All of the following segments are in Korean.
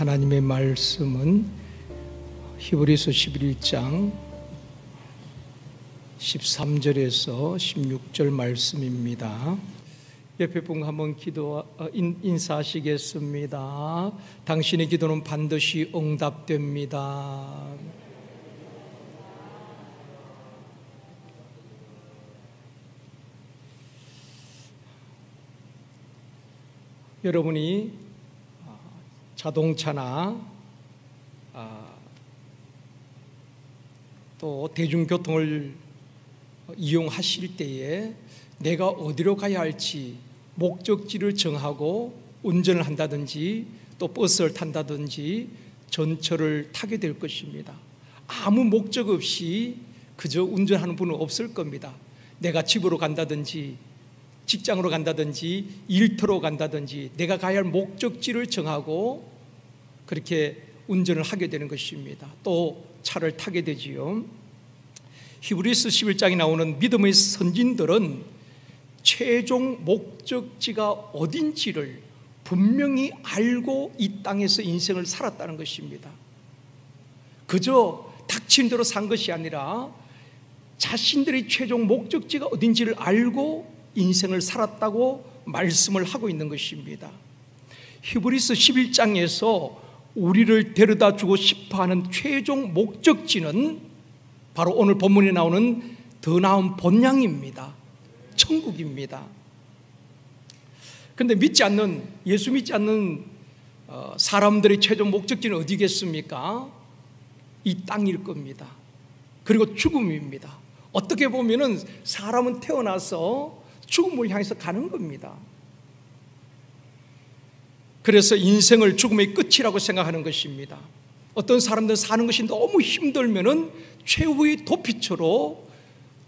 하나님의 말씀은 히브리서 11장 13절에서 16절 말씀입니다. 옆에 분 한번 인사하시겠습니다. 당신의 기도는 반드시 응답됩니다. 여러분이 자동차나 또 대중교통을 이용하실 때에 내가 어디로 가야 할지 목적지를 정하고 운전을 한다든지 또 버스를 탄다든지 전철을 타게 될 것입니다. 아무 목적 없이 그저 운전하는 분은 없을 겁니다. 내가 집으로 간다든지 직장으로 간다든지 일터로 간다든지 내가 가야 할 목적지를 정하고 그렇게 운전을 하게 되는 것입니다. 또 차를 타게 되지요. 히브리서 11장에 나오는 믿음의 선진들은 최종 목적지가 어딘지를 분명히 알고 이 땅에서 인생을 살았다는 것입니다. 그저 닥친 대로 산 것이 아니라 자신들의 최종 목적지가 어딘지를 알고 인생을 살았다고 말씀을 하고 있는 것입니다. 히브리서 11장에서 우리를 데려다 주고 싶어하는 최종 목적지는 바로 오늘 본문에 나오는 더 나은 본향입니다. 천국입니다. 그런데 예수 믿지 않는 사람들의 최종 목적지는 어디겠습니까? 이 땅일 겁니다. 그리고 죽음입니다. 어떻게 보면은 사람은 태어나서 죽음을 향해서 가는 겁니다. 그래서 인생을 죽음의 끝이라고 생각하는 것입니다. 어떤 사람들은 사는 것이 너무 힘들면은 최후의 도피처로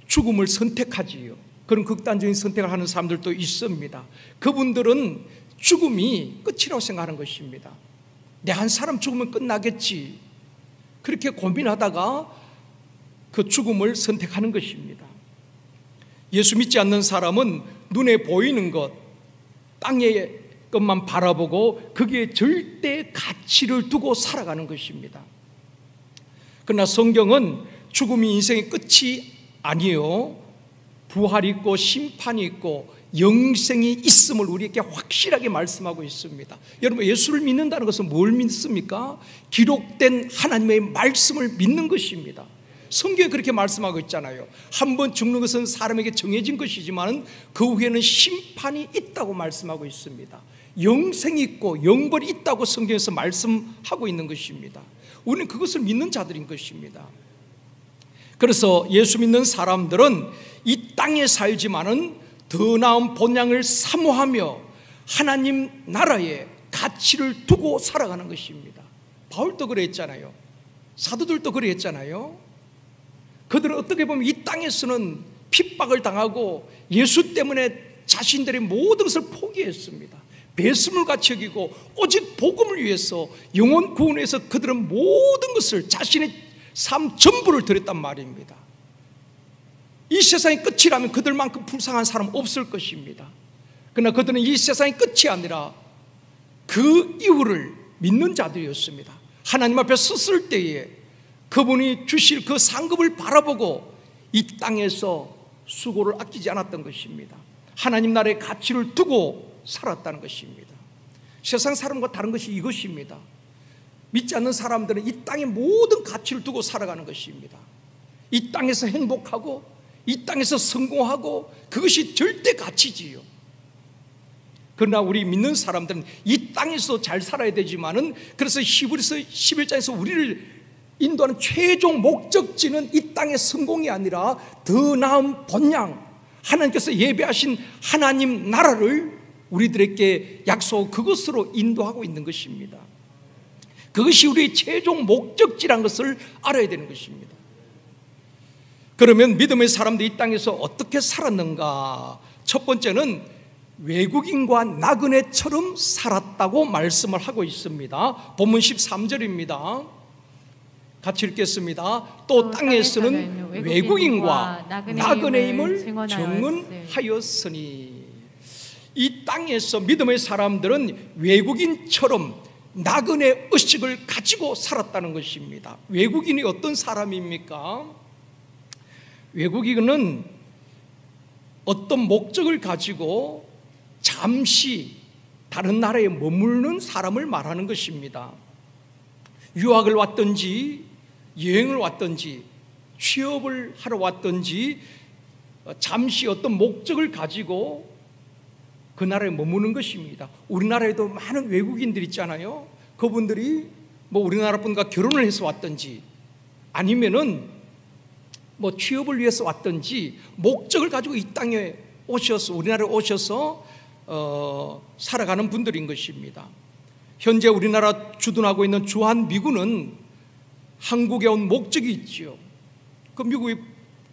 죽음을 선택하지요. 그런 극단적인 선택을 하는 사람들도 있습니다. 그분들은 죽음이 끝이라고 생각하는 것입니다. 내 한 사람 죽으면 끝나겠지. 그렇게 고민하다가 그 죽음을 선택하는 것입니다. 예수 믿지 않는 사람은 눈에 보이는 것, 땅의 것만 바라보고 거기에 절대 가치를 두고 살아가는 것입니다. 그러나 성경은 죽음이 인생의 끝이 아니요, 부활이 있고 심판이 있고 영생이 있음을 우리에게 확실하게 말씀하고 있습니다. 여러분, 예수를 믿는다는 것은 뭘 믿습니까? 기록된 하나님의 말씀을 믿는 것입니다. 성경에 그렇게 말씀하고 있잖아요. 한 번 죽는 것은 사람에게 정해진 것이지만 그 후에는 심판이 있다고 말씀하고 있습니다. 영생이 있고 영벌이 있다고 성경에서 말씀하고 있는 것입니다. 우리는 그것을 믿는 자들인 것입니다. 그래서 예수 믿는 사람들은 이 땅에 살지만은 더 나은 본향을 사모하며 하나님 나라에 가치를 두고 살아가는 것입니다. 바울도 그랬잖아요. 사도들도 그랬잖아요. 그들은 어떻게 보면 이 땅에서는 핍박을 당하고 예수 때문에 자신들의 모든 것을 포기했습니다. 배심을 같이 여기고 오직 복음을 위해서 영혼 구원을 위해서 그들은 모든 것을 자신의 삶 전부를 드렸단 말입니다. 이 세상의 끝이라면 그들만큼 불쌍한 사람 없을 것입니다. 그러나 그들은 이 세상의 끝이 아니라 그 이후를 믿는 자들이었습니다. 하나님 앞에 섰을 때에 그분이 주실 그 상급을 바라보고 이 땅에서 수고를 아끼지 않았던 것입니다. 하나님 나라의 가치를 두고 살았다는 것입니다. 세상 사람과 다른 것이 이것입니다. 믿지 않는 사람들은 이 땅의 모든 가치를 두고 살아가는 것입니다. 이 땅에서 행복하고 이 땅에서 성공하고 그것이 절대 가치지요. 그러나 우리 믿는 사람들은 이 땅에서 잘 살아야 되지만은, 그래서 히브리서 11장에서 우리를 인도하는 최종 목적지는 이 땅의 성공이 아니라 더 나은 본향, 하나님께서 예배하신 하나님 나라를 우리들에게 약속하고 그것으로 인도하고 있는 것입니다. 그것이 우리의 최종 목적지라는 것을 알아야 되는 것입니다. 그러면 믿음의 사람들이 이 땅에서 어떻게 살았는가? 첫 번째는 외국인과 나그네처럼 살았다고 말씀을 하고 있습니다. 본문 13절입니다. 같이 읽겠습니다. 또 땅에서는 외국인과 나그네임을 증언하였으니. 이 땅에서 믿음의 사람들은 외국인처럼 나그네 의식을 가지고 살았다는 것입니다. 외국인이 어떤 사람입니까? 외국인은 어떤 목적을 가지고 잠시 다른 나라에 머무르는 사람을 말하는 것입니다. 유학을 왔든지 여행을 왔든지 취업을 하러 왔든지 잠시 어떤 목적을 가지고 그 나라에 머무는 것입니다. 우리나라에도 많은 외국인들 있잖아요. 그분들이 우리나라 분과 결혼을 해서 왔든지 아니면은 취업을 위해서 왔든지 목적을 가지고 이 땅에 오셔서 우리나라에 오셔서 살아가는 분들인 것입니다. 현재 우리나라 주둔하고 있는 주한미군은 한국에 온 목적이 있지요. 그 미국의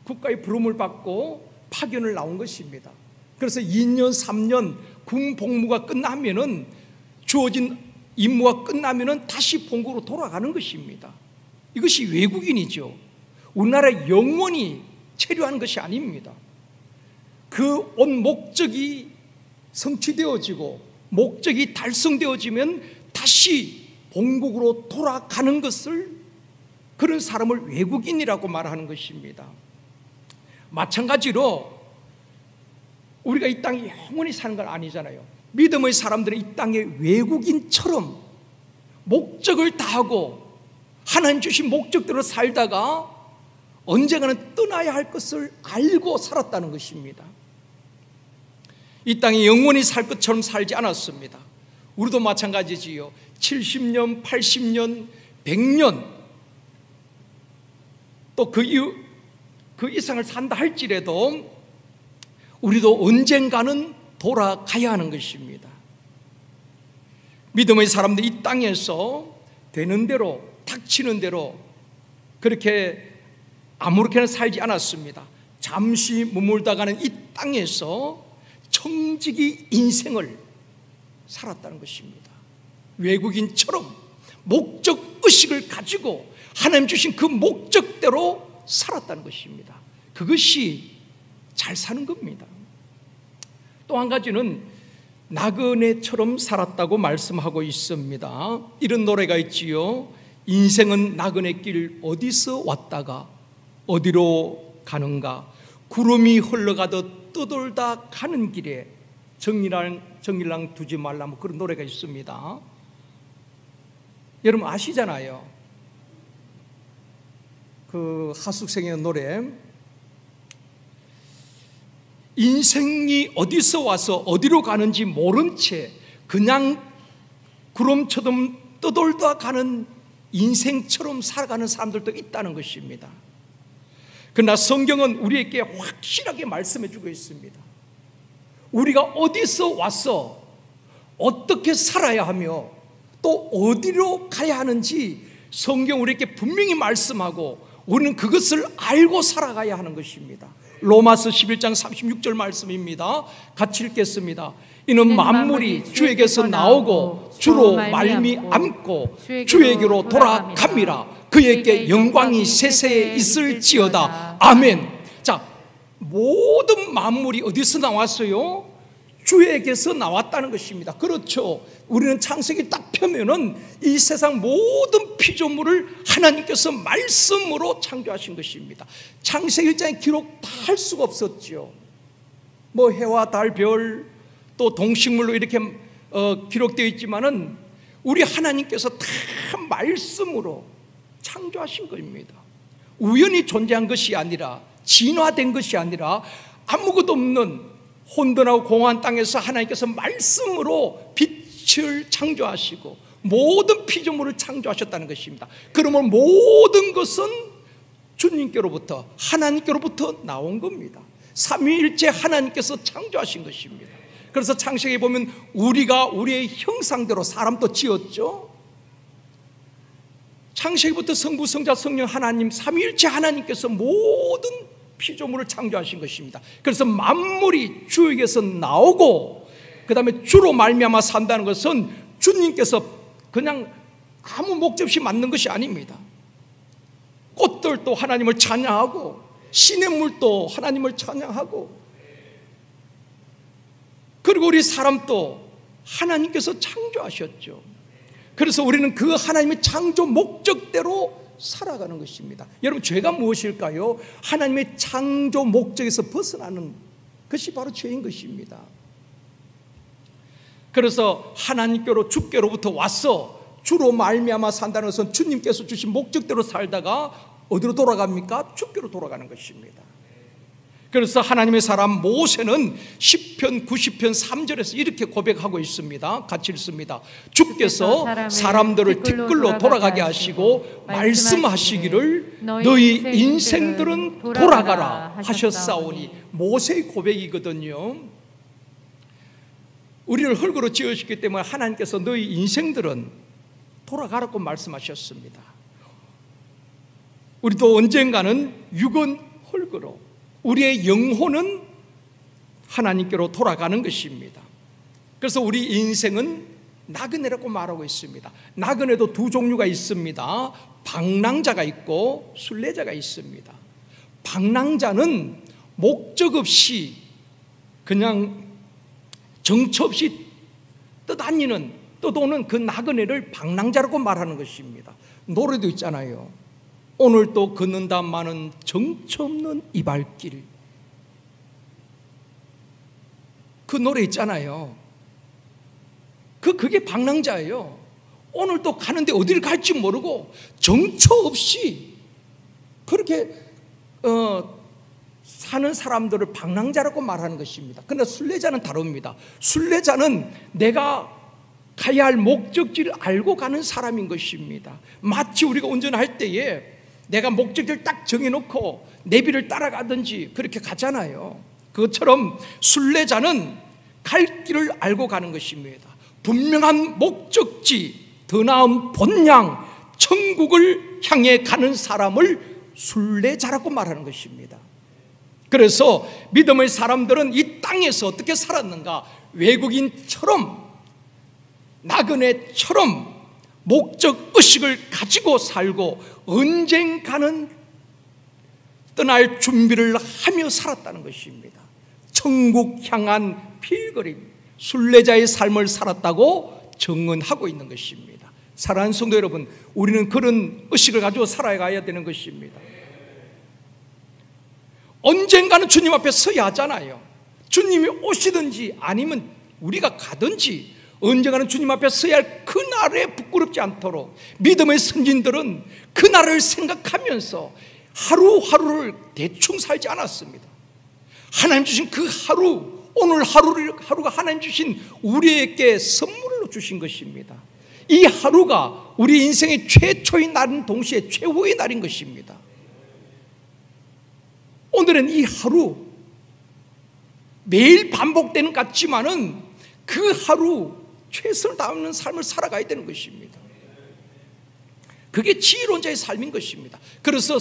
국가의 부름을 받고 파견을 나온 것입니다. 그래서 2년, 3년 군 복무가 끝나면은 주어진 임무가 끝나면은 다시 본국으로 돌아가는 것입니다. 이것이 외국인이죠. 우리나라에 영원히 체류하는 것이 아닙니다. 그 온 목적이 성취되어지고 목적이 달성되어지면 다시 본국으로 돌아가는 것을 그런 사람을 외국인이라고 말하는 것입니다. 마찬가지로 우리가 이 땅에 영원히 사는 건 아니잖아요. 믿음의 사람들은 이 땅에 외국인처럼 목적을 다하고 하나님 주신 목적대로 살다가 언젠가는 떠나야 할 것을 알고 살았다는 것입니다. 이 땅에 영원히 살 것처럼 살지 않았습니다. 우리도 마찬가지지요. 70년, 80년, 100년 또 그 이상을 산다 할지라도 우리도 언젠가는 돌아가야 하는 것입니다. 믿음의 사람들이 이 땅에서 되는 대로 닥치는 대로 그렇게 아무렇게나 살지 않았습니다. 잠시 머물다가는 이 땅에서 청지기 인생을 살았다는 것입니다. 외국인처럼 목적의식을 가지고 하나님 주신 그 목적대로 살았다는 것입니다. 그것이 잘 사는 겁니다. 또 한 가지는 나그네처럼 살았다고 말씀하고 있습니다. 이런 노래가 있지요. 인생은 나그네 길 어디서 왔다가 어디로 가는가 구름이 흘러가듯 떠돌다 가는 길에 정일랑 두지 말라 그런 노래가 있습니다. 여러분 아시잖아요. 그 하숙생의 노래 인생이 어디서 와서 어디로 가는지 모른 채 그냥 구름처럼 떠돌다 가는 인생처럼 살아가는 사람들도 있다는 것입니다. 그러나 성경은 우리에게 확실하게 말씀해 주고 있습니다. 우리가 어디서 와서 어떻게 살아야 하며 또 어디로 가야 하는지 성경 우리에게 분명히 말씀하고 우리는 그것을 알고 살아가야 하는 것입니다. 로마서 11장 36절 말씀입니다. 같이 읽겠습니다. 이는 만물이 주에게서 나오고 주로 말미암고 주에게로 돌아갑니다. 그에게 영광이 세세에 있을지어다. 아멘. 자, 모든 만물이 어디서 나왔어요? 주에게서 나왔다는 것입니다. 그렇죠. 우리는 창세기 딱 펴면은 이 세상 모든 피조물을 하나님께서 말씀으로 창조하신 것입니다. 창세기 1장에 기록 다 할 수가 없었죠. 해와 달, 별, 또 동식물로 이렇게 기록되어 있지만은 우리 하나님께서 다 말씀으로 창조하신 겁니다. 우연히 존재한 것이 아니라 진화된 것이 아니라 아무것도 없는 혼돈하고 공허한 땅에서 하나님께서 말씀으로 빛을 창조하시고 모든 피조물을 창조하셨다는 것입니다. 그러면 모든 것은 주님께로부터 하나님께로부터 나온 겁니다. 삼위일체 하나님께서 창조하신 것입니다. 그래서 창세기에 보면 우리가 우리의 형상대로 사람도 지었죠. 창세기부터 성부, 성자, 성령 하나님 삼위일체 하나님께서 모든 피조물을 창조하신 것입니다. 그래서 만물이 주에게서 나오고 그 다음에 주로 말미암아 산다는 것은 주님께서 그냥 아무 목적 없이 만든 것이 아닙니다. 꽃들도 하나님을 찬양하고 시냇물도 하나님을 찬양하고 그리고 우리 사람도 하나님께서 창조하셨죠. 그래서 우리는 그 하나님의 창조 목적대로 살아가는 것입니다. 여러분, 죄가 무엇일까요? 하나님의 창조 목적에서 벗어나는 것이 바로 죄인 것입니다. 그래서 하나님께로 주께로부터 와서 주로 말미암아 산다는 것은 주님께서 주신 목적대로 살다가 어디로 돌아갑니까? 주께로 돌아가는 것입니다. 그래서 하나님의 사람 모세는 시편 90편 3절에서 이렇게 고백하고 있습니다. 같이 읽습니다. 주께서 사람들을 티끌로 돌아가게 하시고 말씀하시기를 너희 인생들은 돌아가라 하셨사오니. 모세의 고백이거든요. 우리를 흙으로 지으셨기 때문에 하나님께서 너희 인생들은 돌아가라고 말씀하셨습니다. 우리도 언젠가는 육은 흙으로, 우리의 영혼은 하나님께로 돌아가는 것입니다. 그래서 우리 인생은 나그네라고 말하고 있습니다. 나그네도 두 종류가 있습니다. 방랑자가 있고 순례자가 있습니다. 방랑자는 목적 없이 그냥 정처 없이 떠도는 그 나그네를 방랑자라고 말하는 것입니다. 노래도 있잖아요. 오늘도 걷는다마는 정처 없는 이 발길. 그 노래 있잖아요. 그게 방랑자예요. 오늘도 가는데 어디를 갈지 모르고 정처 없이 그렇게 사는 사람들을 방랑자라고 말하는 것입니다. 그러나 순례자는 다릅니다. 순례자는 내가 가야 할 목적지를 알고 가는 사람인 것입니다. 마치 우리가 운전할 때에 내가 목적지를 딱 정해놓고 내비를 따라가든지 그렇게 가잖아요. 그것처럼 순례자는 갈 길을 알고 가는 것입니다. 분명한 목적지, 더 나은 본향, 천국을 향해 가는 사람을 순례자라고 말하는 것입니다. 그래서 믿음의 사람들은 이 땅에서 어떻게 살았는가? 외국인처럼, 나그네처럼 목적 의식을 가지고 살고 언젠가는 떠날 준비를 하며 살았다는 것입니다. 천국 향한 필그림, 순례자의 삶을 살았다고 증언하고 있는 것입니다. 사랑하는 성도 여러분, 우리는 그런 의식을 가지고 살아가야 되는 것입니다. 언젠가는 주님 앞에 서야 하잖아요. 주님이 오시든지 아니면 우리가 가든지 언젠가는 주님 앞에 서야 할 그날에 부끄럽지 않도록 믿음의 선진들은 그날을 생각하면서 하루하루를 대충 살지 않았습니다. 하나님 주신 그 하루, 오늘 하루가 하나님 주신 우리에게 선물로 주신 것입니다. 이 하루가 우리 인생의 최초의 날인 동시에 최후의 날인 것입니다. 오늘은 이 하루 매일 반복되는 것 같지만은 그 하루 최선을 다하는 삶을 살아가야 되는 것입니다. 그게 지혜론자의 삶인 것입니다. 그래서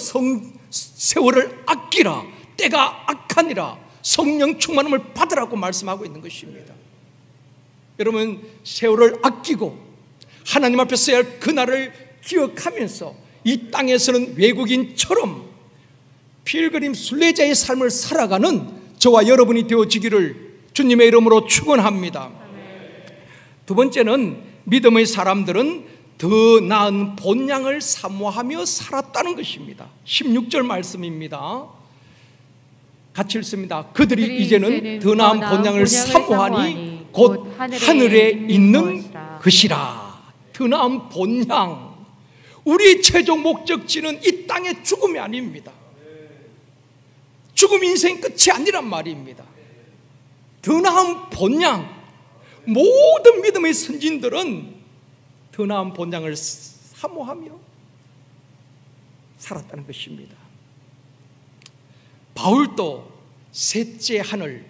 세월을 아끼라, 때가 악하니라, 성령 충만함을 받으라고 말씀하고 있는 것입니다. 여러분, 세월을 아끼고 하나님 앞에 서야 할 그날을 기억하면서 이 땅에서는 외국인처럼 필그림 순례자의 삶을 살아가는 저와 여러분이 되어지기를 주님의 이름으로 축원합니다. 두 번째는 믿음의 사람들은 더 나은 본향을 사모하며 살았다는 것입니다. 16절 말씀입니다. 같이 읽습니다. 그들이 이제는 더 나은 본향을 사모하니 곧 하늘에 있는 것이라. 더 나은 본향, 우리의 최종 목적지는 이 땅의 죽음이 아닙니다. 죽음 인생 끝이 아니란 말입니다. 더 나은 본향, 모든 믿음의 선진들은 더 나은 본향을 사모하며 살았다는 것입니다. 바울도 셋째 하늘,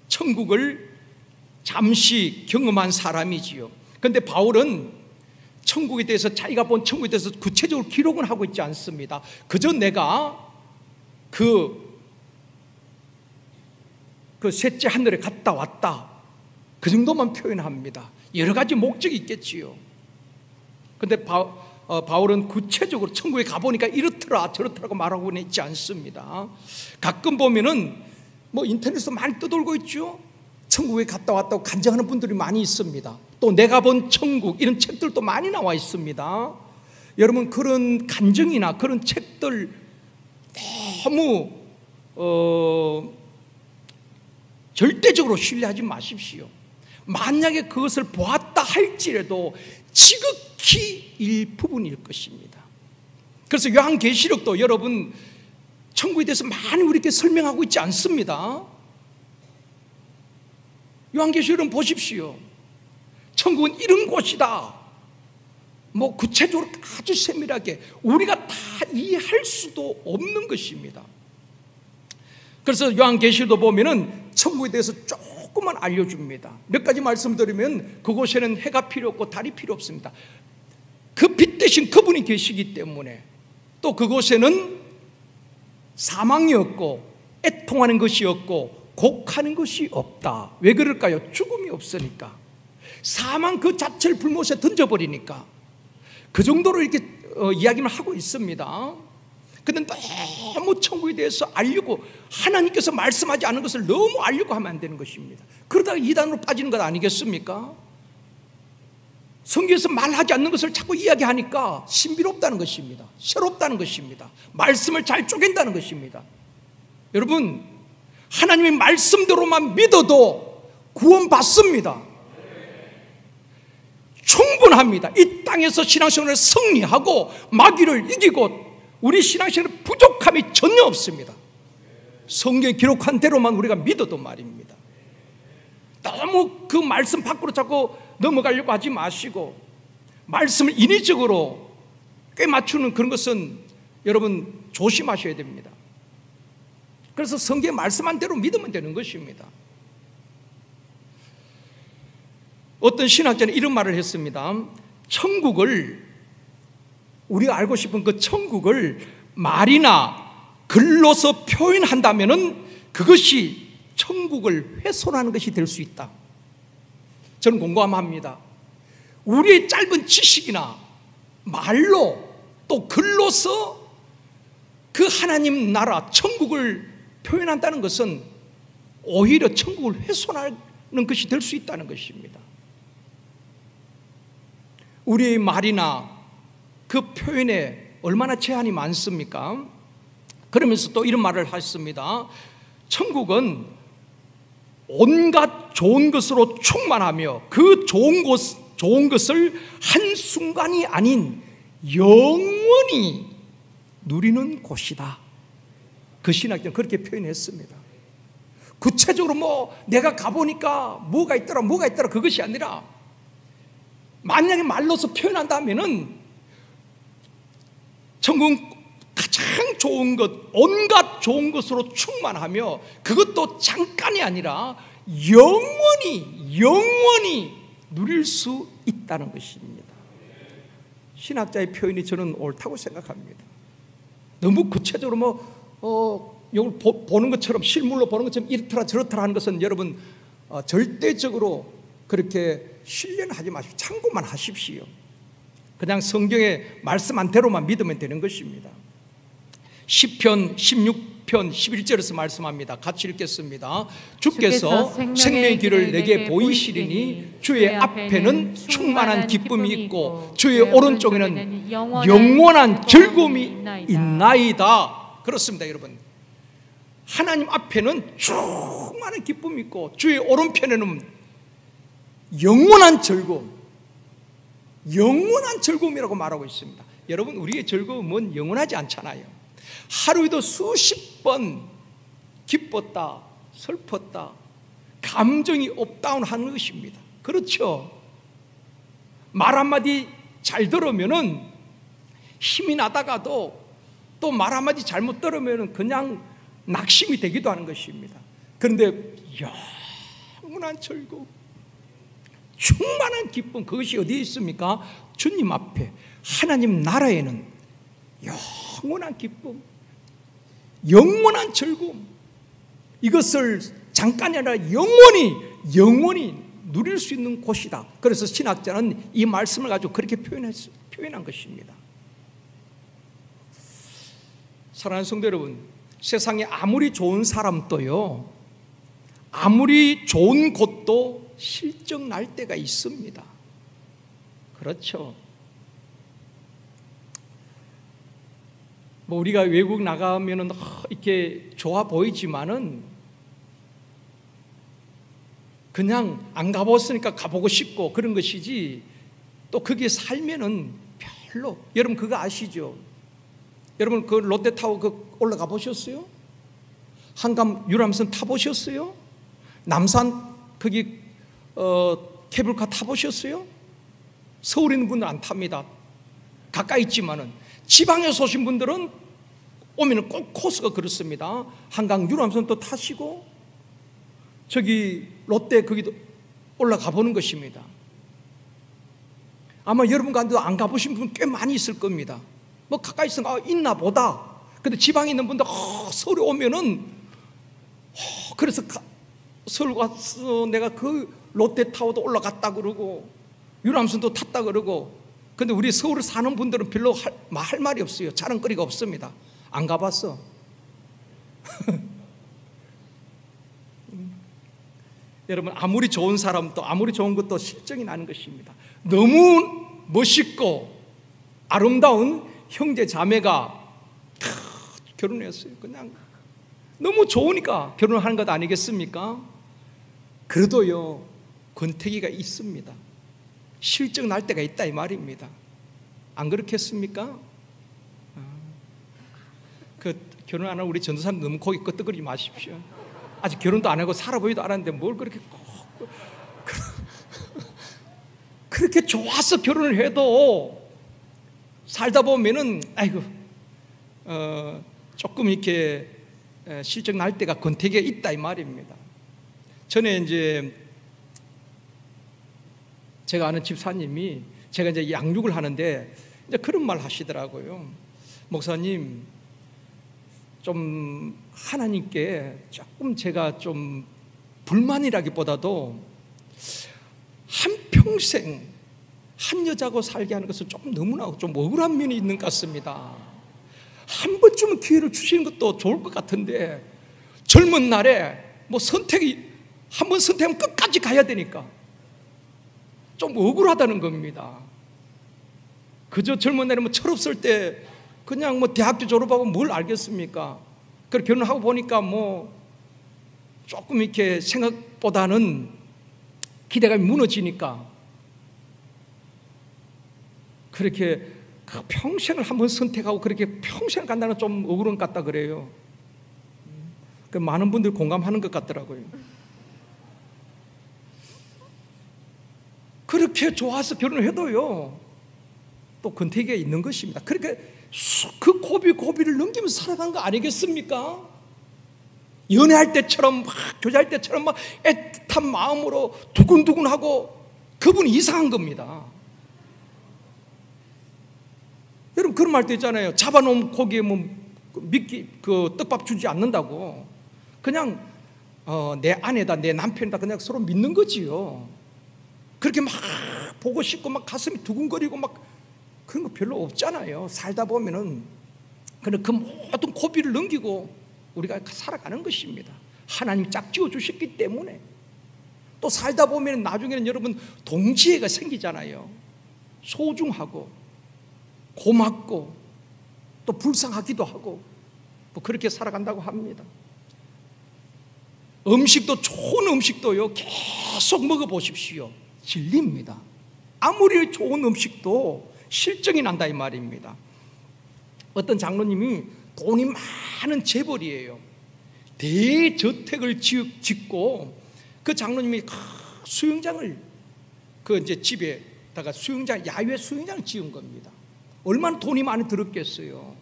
천국을 잠시 경험한 사람이지요. 그런데 바울은 천국에 대해서, 자기가 본 천국에 대해서 구체적으로 기록은 하고 있지 않습니다. 그저 내가 그 셋째 하늘에 갔다 왔다, 그 정도만 표현합니다. 여러 가지 목적이 있겠지요. 그런데 바울은 구체적으로 천국에 가보니까 이렇더라 저렇더라고 말하고는 있지 않습니다. 가끔 보면은 인터넷에서 많이 떠돌고 있죠. 천국에 갔다 왔다고 간증하는 분들이 많이 있습니다. 또 내가 본 천국, 이런 책들도 많이 나와 있습니다. 여러분, 그런 간증이나 그런 책들 너무 절대적으로 신뢰하지 마십시오. 만약에 그것을 보았다 할지라도 지극히 일부분일 것입니다. 그래서 요한계시록도 여러분 천국에 대해서 많이 우리에게 설명하고 있지 않습니다. 요한계시록은 보십시오. 천국은 이런 곳이다. 뭐 구체적으로 아주 세밀하게 우리가 다 이해할 수도 없는 것입니다. 그래서 요한계시록도 보면은 천국에 대해서 조금만 알려줍니다. 몇 가지 말씀드리면 그곳에는 해가 필요 없고 달이 필요 없습니다. 그 빛 대신 그분이 계시기 때문에, 또 그곳에는 사망이 없고 애통하는 것이 없고 곡하는 것이 없다. 왜 그럴까요? 죽음이 없으니까. 사망 그 자체를 불못에 던져버리니까. 그 정도로 이렇게 이야기를 하고 있습니다. 그런데 너무 천국에 대해서 알려고, 하나님께서 말씀하지 않은 것을 너무 알려고 하면 안 되는 것입니다. 그러다가 이단으로 빠지는 것 아니겠습니까? 성경에서 말하지 않는 것을 자꾸 이야기하니까 신비롭다는 것입니다. 새롭다는 것입니다. 말씀을 잘 쪼갠다는 것입니다. 여러분, 하나님의 말씀대로만 믿어도 구원받습니다. 충분합니다. 이 땅에서 신앙생활을 승리하고 마귀를 이기고 우리 신앙생활에 부족함이 전혀 없습니다. 성경에 기록한 대로만 우리가 믿어도 말입니다. 너무 그 말씀 밖으로 자꾸 넘어가려고 하지 마시고, 말씀을 인위적으로 꿰맞추는 그런 것은 여러분 조심하셔야 됩니다. 그래서 성경의 말씀한 대로 믿으면 되는 것입니다. 어떤 신학자는 이런 말을 했습니다. 천국을, 우리가 알고 싶은 그 천국을 말이나 글로서 표현한다면은 그것이 천국을 훼손하는 것이 될 수 있다. 저는 공감합니다. 우리의 짧은 지식이나 말로 또 글로서 그 하나님 나라 천국을 표현한다는 것은 오히려 천국을 훼손하는 것이 될 수 있다는 것입니다. 우리의 말이나 그 표현에 얼마나 제한이 많습니까? 그러면서 또 이런 말을 했습니다. 천국은 온갖 좋은 것으로 충만하며 그 좋은 것을 한순간이 아닌 영원히 누리는 곳이다. 그 신학자는 그렇게 표현했습니다. 구체적으로 뭐 내가 가보니까 뭐가 있더라 그것이 아니라, 만약에 말로서 표현한다면은 천국은 가장 좋은 것, 온갖 좋은 것으로 충만하며 그것도 잠깐이 아니라 영원히 누릴 수 있다는 것입니다. 신학자의 표현이 저는 옳다고 생각합니다. 너무 구체적으로 이걸 보는 것처럼, 실물로 보는 것처럼 이렇더라 저렇더라 하는 것은 여러분 절대적으로 그렇게 신뢰는 하지 마십시오. 참고만 하십시오. 그냥 성경의 말씀한 대로만 믿으면 되는 것입니다. 시편 16편 11절에서 말씀합니다. 같이 읽겠습니다. 주께서 생명의 길을 내게 보이시리니 주의 앞에는 충만한 기쁨이 있고 주의 오른쪽에는 영원한 즐거움이 있나이다. 그렇습니다, 여러분. 하나님 앞에는 충만한 기쁨이 있고 주의 오른편에는 영원한 즐거움이라고 말하고 있습니다. 여러분, 우리의 즐거움은 영원하지 않잖아요. 하루에도 수십 번 기뻤다, 슬펐다, 감정이 업다운하는 것입니다. 그렇죠? 말 한마디 잘 들으면은 힘이 나다가도 또 말 한마디 잘못 들으면은 그냥 낙심이 되기도 하는 것입니다. 그런데 영원한 즐거움, 충만한 기쁨, 그것이 어디에 있습니까? 주님 앞에, 하나님 나라에는 영원한 기쁨, 영원한 즐거움, 이것을 잠깐이 아니라 영원히 누릴 수 있는 곳이다. 그래서 신학자는 이 말씀을 가지고 그렇게 표현한 것입니다. 사랑하는 성도 여러분, 세상에 아무리 좋은 사람도요, 아무리 좋은 곳도 실적 날 때가 있습니다. 그렇죠. 뭐 우리가 외국 나가면은 이렇게 좋아 보이지만은 그냥 안 가봤으니까 가보고 싶고 그런 것이지, 또 거기에 살면은 별로. 여러분 그거 아시죠? 여러분 그 롯데타워 그 올라가 보셨어요? 한강 유람선 타보셨어요? 남산 거기 케이블카 타보셨어요? 서울에 있는 분들은 안 탑니다. 가까이 있지만은. 지방에서 오신 분들은 오면은 꼭 코스가 그렇습니다. 한강 유람선도 타시고 저기 롯데 거기도 올라가 보는 것입니다. 아마 여러분 가운데도 안 가보신 분 꽤 많이 있을 겁니다. 뭐 가까이 있으면 있나 보다. 근데 지방에 있는 분들 서울에 오면은 그래서 서울 가서 내가 그 롯데타워도 올라갔다 그러고 유람선도 탔다 그러고. 근데 우리 서울에 사는 분들은 별로 할 말이 없어요. 자랑거리가 없습니다. 안 가봤어. 여러분 아무리 좋은 사람도 아무리 좋은 것도 실정이 나는 것입니다. 너무 멋있고 아름다운 형제 자매가 결혼했어요. 그냥 너무 좋으니까 결혼하는 것 아니겠습니까? 그래도요 권태기가 있습니다. 실증 날 때가 있다 이 말입니다. 안 그렇겠습니까? 그 결혼하는 우리 전도사님 너무 고기 끄떡거리지 마십시오. 아직 결혼도 안 하고 살아보지도 않았는데 뭘 그렇게 그렇게 좋아서 결혼을 해도 살다 보면은 아이고 조금 이렇게 실증 날 때가 권태기가 있다 이 말입니다. 전에 이제 제가 아는 집사님이 제가 이제 양육을 하는데 이제 그런 말 하시더라고요. 목사님, 좀 하나님께 조금 제가 좀 불만이라기보다도 한평생 한 여자하고 살게 하는 것은 조금 너무나 좀 억울한 면이 있는 것 같습니다. 한 번쯤은 기회를 주시는 것도 좋을 것 같은데 젊은 날에 뭐 선택이 한 번 선택하면 끝까지 가야 되니까 좀 억울하다는 겁니다. 그저 젊은 날에 뭐 철없을 때 그냥 뭐 대학교 졸업하고 뭘 알겠습니까? 그래 결혼하고 보니까 뭐 조금 이렇게 생각보다는 기대감이 무너지니까 그렇게 평생을 한번 선택하고 그렇게 평생을 간다는 좀 억울한 것 같다 그래요. 그 많은 분들이 공감하는 것 같더라고요. 그렇게 좋아서 결혼을 해도요 또 권태기가 있는 것입니다. 그러니까 그 고비를 넘기면서 살아가는 거 아니겠습니까? 연애할 때처럼 막 교제할 때처럼 막 애틋한 마음으로 두근두근하고 그분이 이상한 겁니다. 여러분 그런 말도 있잖아요. 잡아놓은 고기에 뭐 미끼 그 떡밥 주지 않는다고. 그냥 내 아내다 내 남편이다 그냥 서로 믿는 거지요. 그렇게 막 보고 싶고 막 가슴이 두근거리고 막 그런 거 별로 없잖아요. 살다 보면은. 그런데 그 모든 고비를 넘기고 우리가 살아가는 것입니다. 하나님 짝지어 주셨기 때문에. 또 살다 보면 나중에는 여러분 동지애가 생기잖아요. 소중하고 고맙고 또 불쌍하기도 하고 뭐 그렇게 살아간다고 합니다. 음식도 좋은 음식도요 계속 먹어보십시오. 질립니다. 아무리 좋은 음식도 실증이 난다 이 말입니다. 어떤 장로님이 돈이 많은 재벌이에요. 대저택을 짓고 그 장로님이 수영장을 그 이제 집에다가 수영장 야외 수영장을 지은 겁니다. 얼마나 돈이 많이 들었겠어요.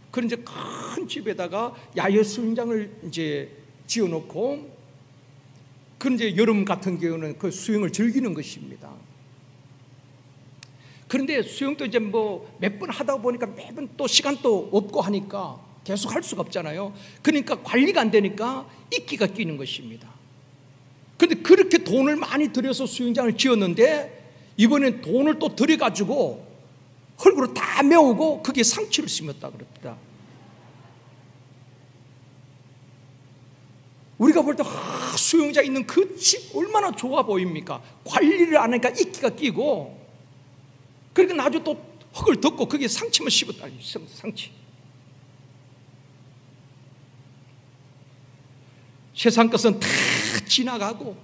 그런 이제 큰 집에다가 야외 수영장을 이제 지어놓고 그 이제 여름 같은 경우는 그 수영을 즐기는 것입니다. 그런데 수영도 이제 뭐 몇 번 하다 보니까 매번 또 시간도 없고 하니까 계속 할 수가 없잖아요. 그러니까 관리가 안 되니까 이끼가 끼는 것입니다. 그런데 그렇게 돈을 많이 들여서 수영장을 지었는데 이번엔 돈을 또 들여가지고 흙으로 다 메우고 거기에 상추를 심었다 그럽니다. 우리가 볼 때 수영장 있는 그 집 얼마나 좋아 보입니까? 관리를 안 하니까 이끼가 끼고 그러니까 나중에 또 흙을 덮고 거기에 상치만 씹었다. 상치. 세상 것은 다 지나가고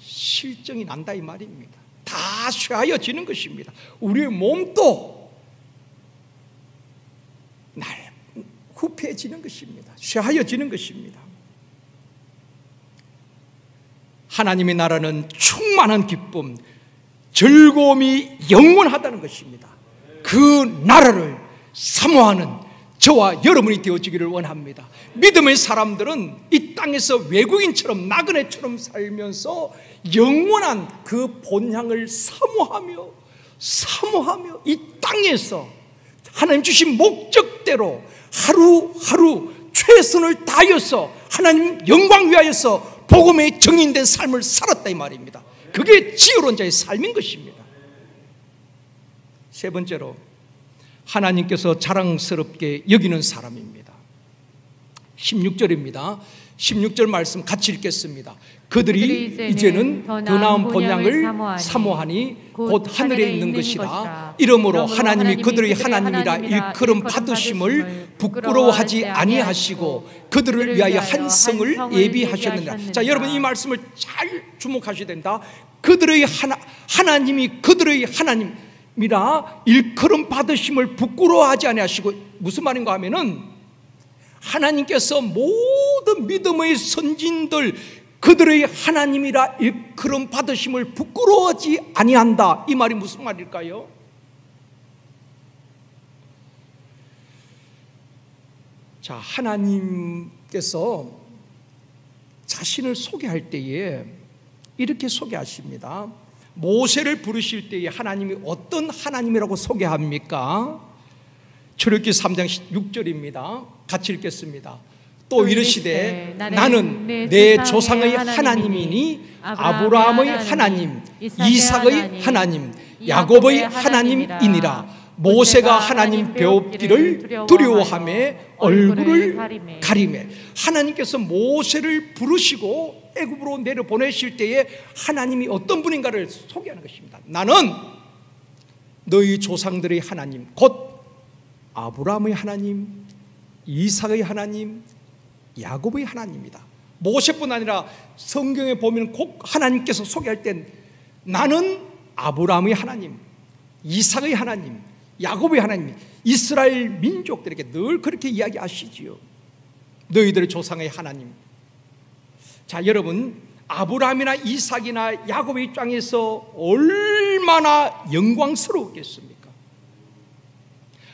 실정이 난다 이 말입니다. 다 쇠하여지는 것입니다. 우리의 몸도 날 후패해지는 것입니다. 쇠하여지는 것입니다. 하나님의 나라는 충만한 기쁨, 즐거움이 영원하다는 것입니다. 그 나라를 사모하는 저와 여러분이 되어지기를 원합니다. 믿음의 사람들은 이 땅에서 외국인처럼 나그네처럼 살면서 영원한 그 본향을 사모하며 이 땅에서 하나님 주신 목적대로 하루하루 최선을 다하여서 하나님 영광 위하여서 복음의 정인된 삶을 살았다 이 말입니다. 그게 지혜로운 자의 삶인 것입니다. 세 번째로 하나님께서 자랑스럽게 여기는 사람입니다. 16절입니다. 16절 말씀 같이 읽겠습니다. 그들이 이제는 더 나은 본향을 사모하니 곧 하늘에 있는 것이라. 이러므로 하나님이 그들의 하나님이라 일컬음 받으심을 부끄러워하지 아니하시고 그들을 위하여 한 성을 예비하셨느니라. 자, 여러분 이 말씀을 잘 주목하셔야 된다. 그들의 하나님이 그들의 하나님이라 일컬음 받으심을 부끄러워하지 아니하시고, 무슨 말인가 하면은 하나님께서 모든 믿음의 선진들 그들의 하나님이라 일컬음 받으심을 부끄러워하지 아니한다. 이 말이 무슨 말일까요? 자, 하나님께서 자신을 소개할 때에 이렇게 소개하십니다. 모세를 부르실 때에 하나님이 어떤 하나님이라고 소개합니까? 출애굽기 3장 6절입니다. 같이 읽겠습니다. 또 이르시되 나는 내 조상의 하나님이니 아브라함의 하나님, 이삭의 하나님, 야곱의 하나님이니라. 모세가 하나님 배웁기를 두려워하며 얼굴을 가리매. 하나님께서 모세를 부르시고 애굽으로 내려보내실 때에 하나님이 어떤 분인가를 소개하는 것입니다. 나는 너희 조상들의 하나님, 곧 아브라함의 하나님, 이삭의 하나님, 야곱의 하나님이다. 모세뿐 아니라 성경에 보면 꼭 하나님께서 소개할 땐 나는 아브라함의 하나님, 이삭의 하나님, 야곱의 하나님, 이스라엘 민족들에게 늘 그렇게 이야기하시지요. 너희들의 조상의 하나님. 자, 여러분, 아브라함이나 이삭이나 야곱의 입장에서 얼마나 영광스러웠겠습니까?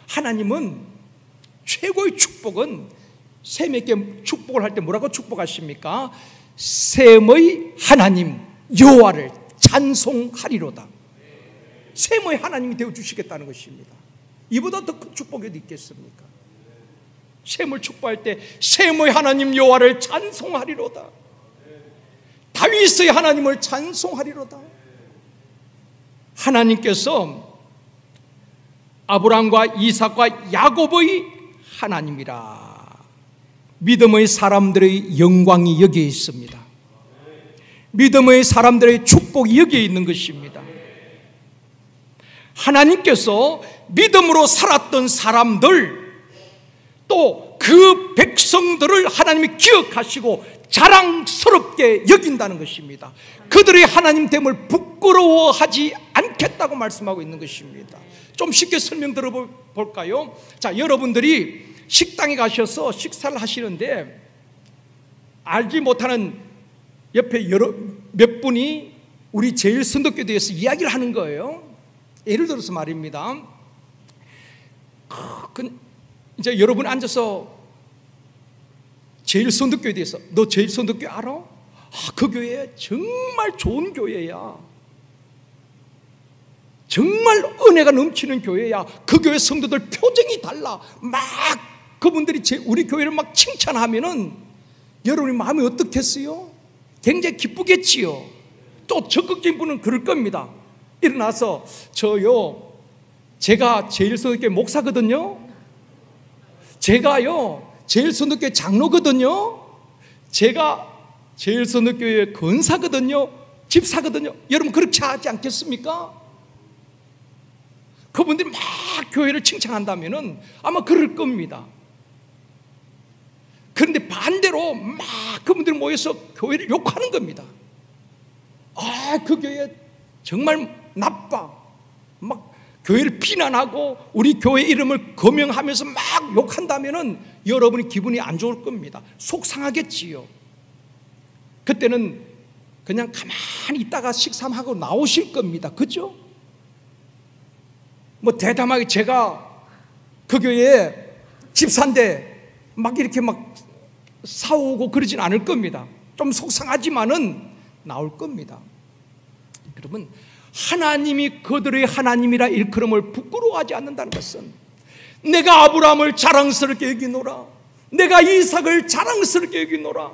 하나님은 최고의 축복은 셈에게 축복을 할 때 뭐라고 축복하십니까? 셈의 하나님 여호와를 찬송하리로다. 셈의 하나님이 되어주시겠다는 것입니다. 이보다 더 큰 축복이 어디 있겠습니까? 셈을 축복할 때 셈의 하나님 여호와를 찬송하리로다. 다윗의 하나님을 찬송하리로다. 하나님께서 아브라함과 이삭과 야곱의 하나님이라. 믿음의 사람들의 영광이 여기에 있습니다. 믿음의 사람들의 축복이 여기에 있는 것입니다. 하나님께서 믿음으로 살았던 사람들, 또 그 백성들을 하나님이 기억하시고 자랑스럽게 여긴다는 것입니다. 그들의 하나님됨을 부끄러워하지 않겠다고 말씀하고 있는 것입니다. 좀 쉽게 설명 들어볼까요? 자, 여러분들이 식당에 가셔서 식사를 하시는데 알지 못하는 옆에 몇 분이 우리 제일선덕교에 대해서 이야기를 하는 거예요. 예를 들어서 말입니다. 이제 여러분 앉아서 제일선덕교에 대해서, 너 제일선덕교 알아? 그 교회 정말 좋은 교회야. 정말 은혜가 넘치는 교회야. 그 교회 성도들 표정이 달라. 막 그분들이 우리 교회를 막 칭찬하면은 여러분의 마음이 어떻겠어요? 굉장히 기쁘겠지요. 또 적극적인 분은 그럴 겁니다. 일어나서 제가 제일선덕교회 목사거든요. 제가요 제일선덕교회 장로거든요. 제가 제일선덕교회 권사거든요. 집사거든요. 여러분 그렇게 하지 않겠습니까? 그분들이 막 교회를 칭찬한다면은 아마 그럴 겁니다. 그런데 반대로 막 그분들이 모여서 교회를 욕하는 겁니다. 아, 그 교회 정말 나빠. 막 교회를 비난하고 우리 교회 이름을 거명하면서 막 욕한다면은 여러분이 기분이 안 좋을 겁니다. 속상하겠지요. 그때는 그냥 가만히 있다가 식사하고 나오실 겁니다. 그죠? 뭐 대담하게 제가 그 교회에 집사인데 막 이렇게 막 싸우고 그러진 않을 겁니다. 좀 속상하지만은 나올 겁니다. 여러분, 하나님이 그들의 하나님이라 일컬음을 부끄러워하지 않는다는 것은 내가 아브라함을 자랑스럽게 여기노라, 내가 이삭을 자랑스럽게 여기노라,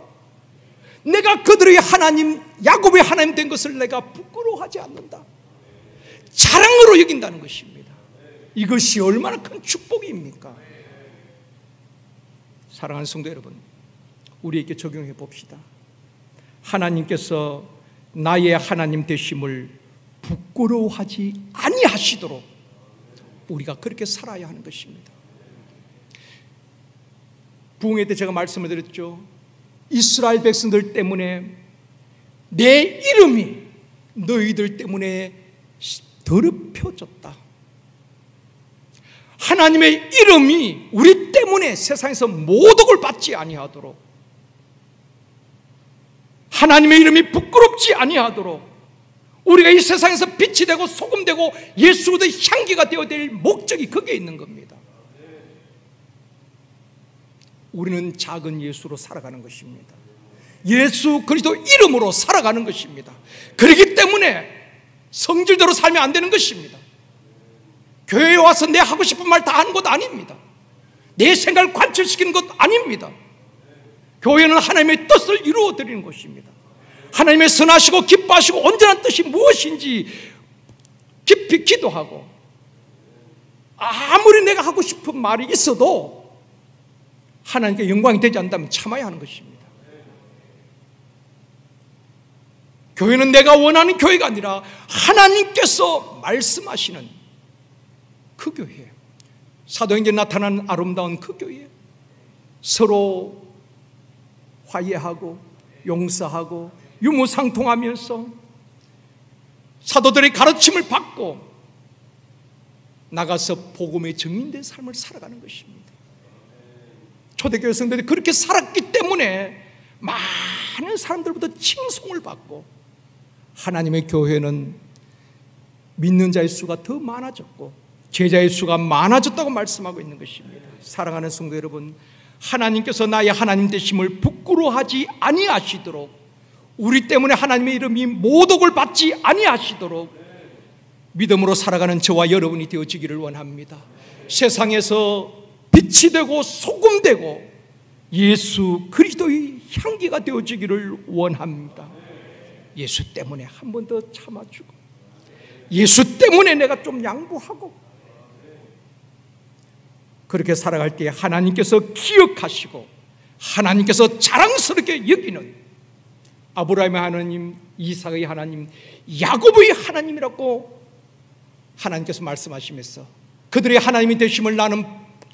내가 그들의 하나님 야곱의 하나님 된 것을 내가 부끄러워하지 않는다, 자랑으로 여긴다는 것입니다. 이것이 얼마나 큰 축복입니까? 사랑하는 성도 여러분, 우리에게 적용해 봅시다. 하나님께서 나의 하나님 되심을 부끄러워하지 아니하시도록 우리가 그렇게 살아야 하는 것입니다. 부흥회 때 제가 말씀을 드렸죠. 이스라엘 백성들 때문에 내 이름이 너희들 때문에 더럽혀졌다. 하나님의 이름이 우리 때문에 세상에서 모독을 받지 아니하도록, 하나님의 이름이 부끄럽지 아니하도록 우리가 이 세상에서 빛이 되고 소금 되고 예수 그리스도의 향기가 되어야 될 목적이 거기에 있는 겁니다. 우리는 작은 예수로 살아가는 것입니다. 예수 그리스도 이름으로 살아가는 것입니다. 그렇기 때문에 성질대로 살면 안 되는 것입니다. 교회에 와서 내 하고 싶은 말 다 하는 것 아닙니다. 내 생각을 관철시키는 것 아닙니다. 교회는 하나님의 뜻을 이루어 드리는 것입니다. 하나님의 선하시고 기뻐하시고 온전한 뜻이 무엇인지 깊이 기도하고, 아무리 내가 하고 싶은 말이 있어도 하나님께 영광이 되지 않는다면 참아야 하는 것입니다. 교회는 내가 원하는 교회가 아니라 하나님께서 말씀하시는 그 교회예요. 사도행전에 나타난 아름다운 그 교회예요. 서로 화해하고 용서하고 유무상통하면서 사도들의 가르침을 받고 나가서 복음의 증인된 삶을 살아가는 것입니다. 초대교회 성도들이 그렇게 살았기 때문에 많은 사람들부터 칭송을 받고 하나님의 교회는 믿는 자의 수가 더 많아졌고 제자의 수가 많아졌다고 말씀하고 있는 것입니다. 사랑하는 성도 여러분, 하나님께서 나의 하나님 되심을 부끄러워하지 아니하시도록, 우리 때문에 하나님의 이름이 모독을 받지 아니하시도록 믿음으로 살아가는 저와 여러분이 되어지기를 원합니다. 세상에서 빛이 되고 소금 되고 예수 그리스도의 향기가 되어지기를 원합니다. 예수 때문에 한 번 더 참아주고, 예수 때문에 내가 좀 양보하고, 그렇게 살아갈 때 하나님께서 기억하시고 하나님께서 자랑스럽게 여기는 아브라함의 하나님, 이삭의 하나님, 야곱의 하나님이라고 하나님께서 말씀하시면서 그들의 하나님이 되심을 나는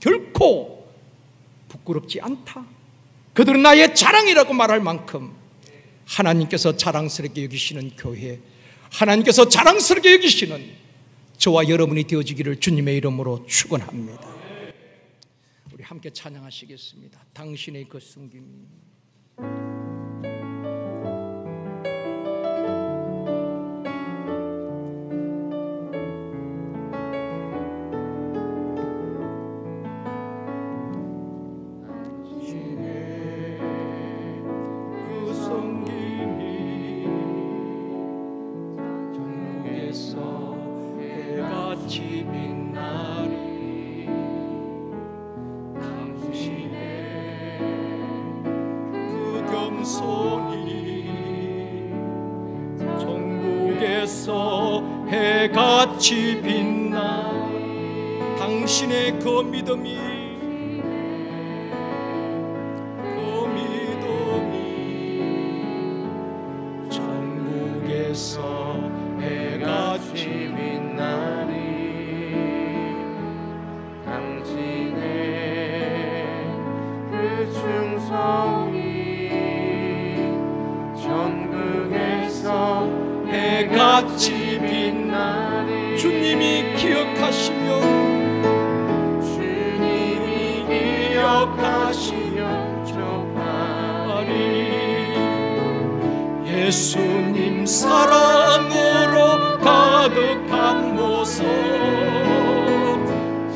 결코 부끄럽지 않다, 그들은 나의 자랑이라고 말할 만큼 하나님께서 자랑스럽게 여기시는 교회, 하나님께서 자랑스럽게 여기시는 저와 여러분이 되어지기를 주님의 이름으로 축원합니다. 우리 함께 찬양하시겠습니다. 당신의 그 성김이. 해같이 빛나 당신의 그 믿음이, 전국에서 해같이 빛나니 주님이 기억하시면 좋아하리. 예수님 사랑으로 가득한 모습,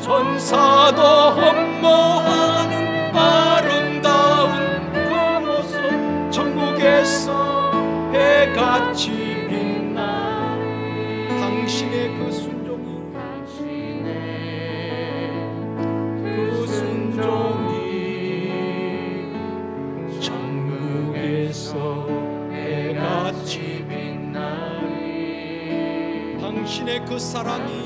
천사도 흠모하는 아름다운 그 모습, 천국에서 해같이 빛나 당신의 그 순종이, 천국에서 해같이 빛나리. 당신의 그 사랑이,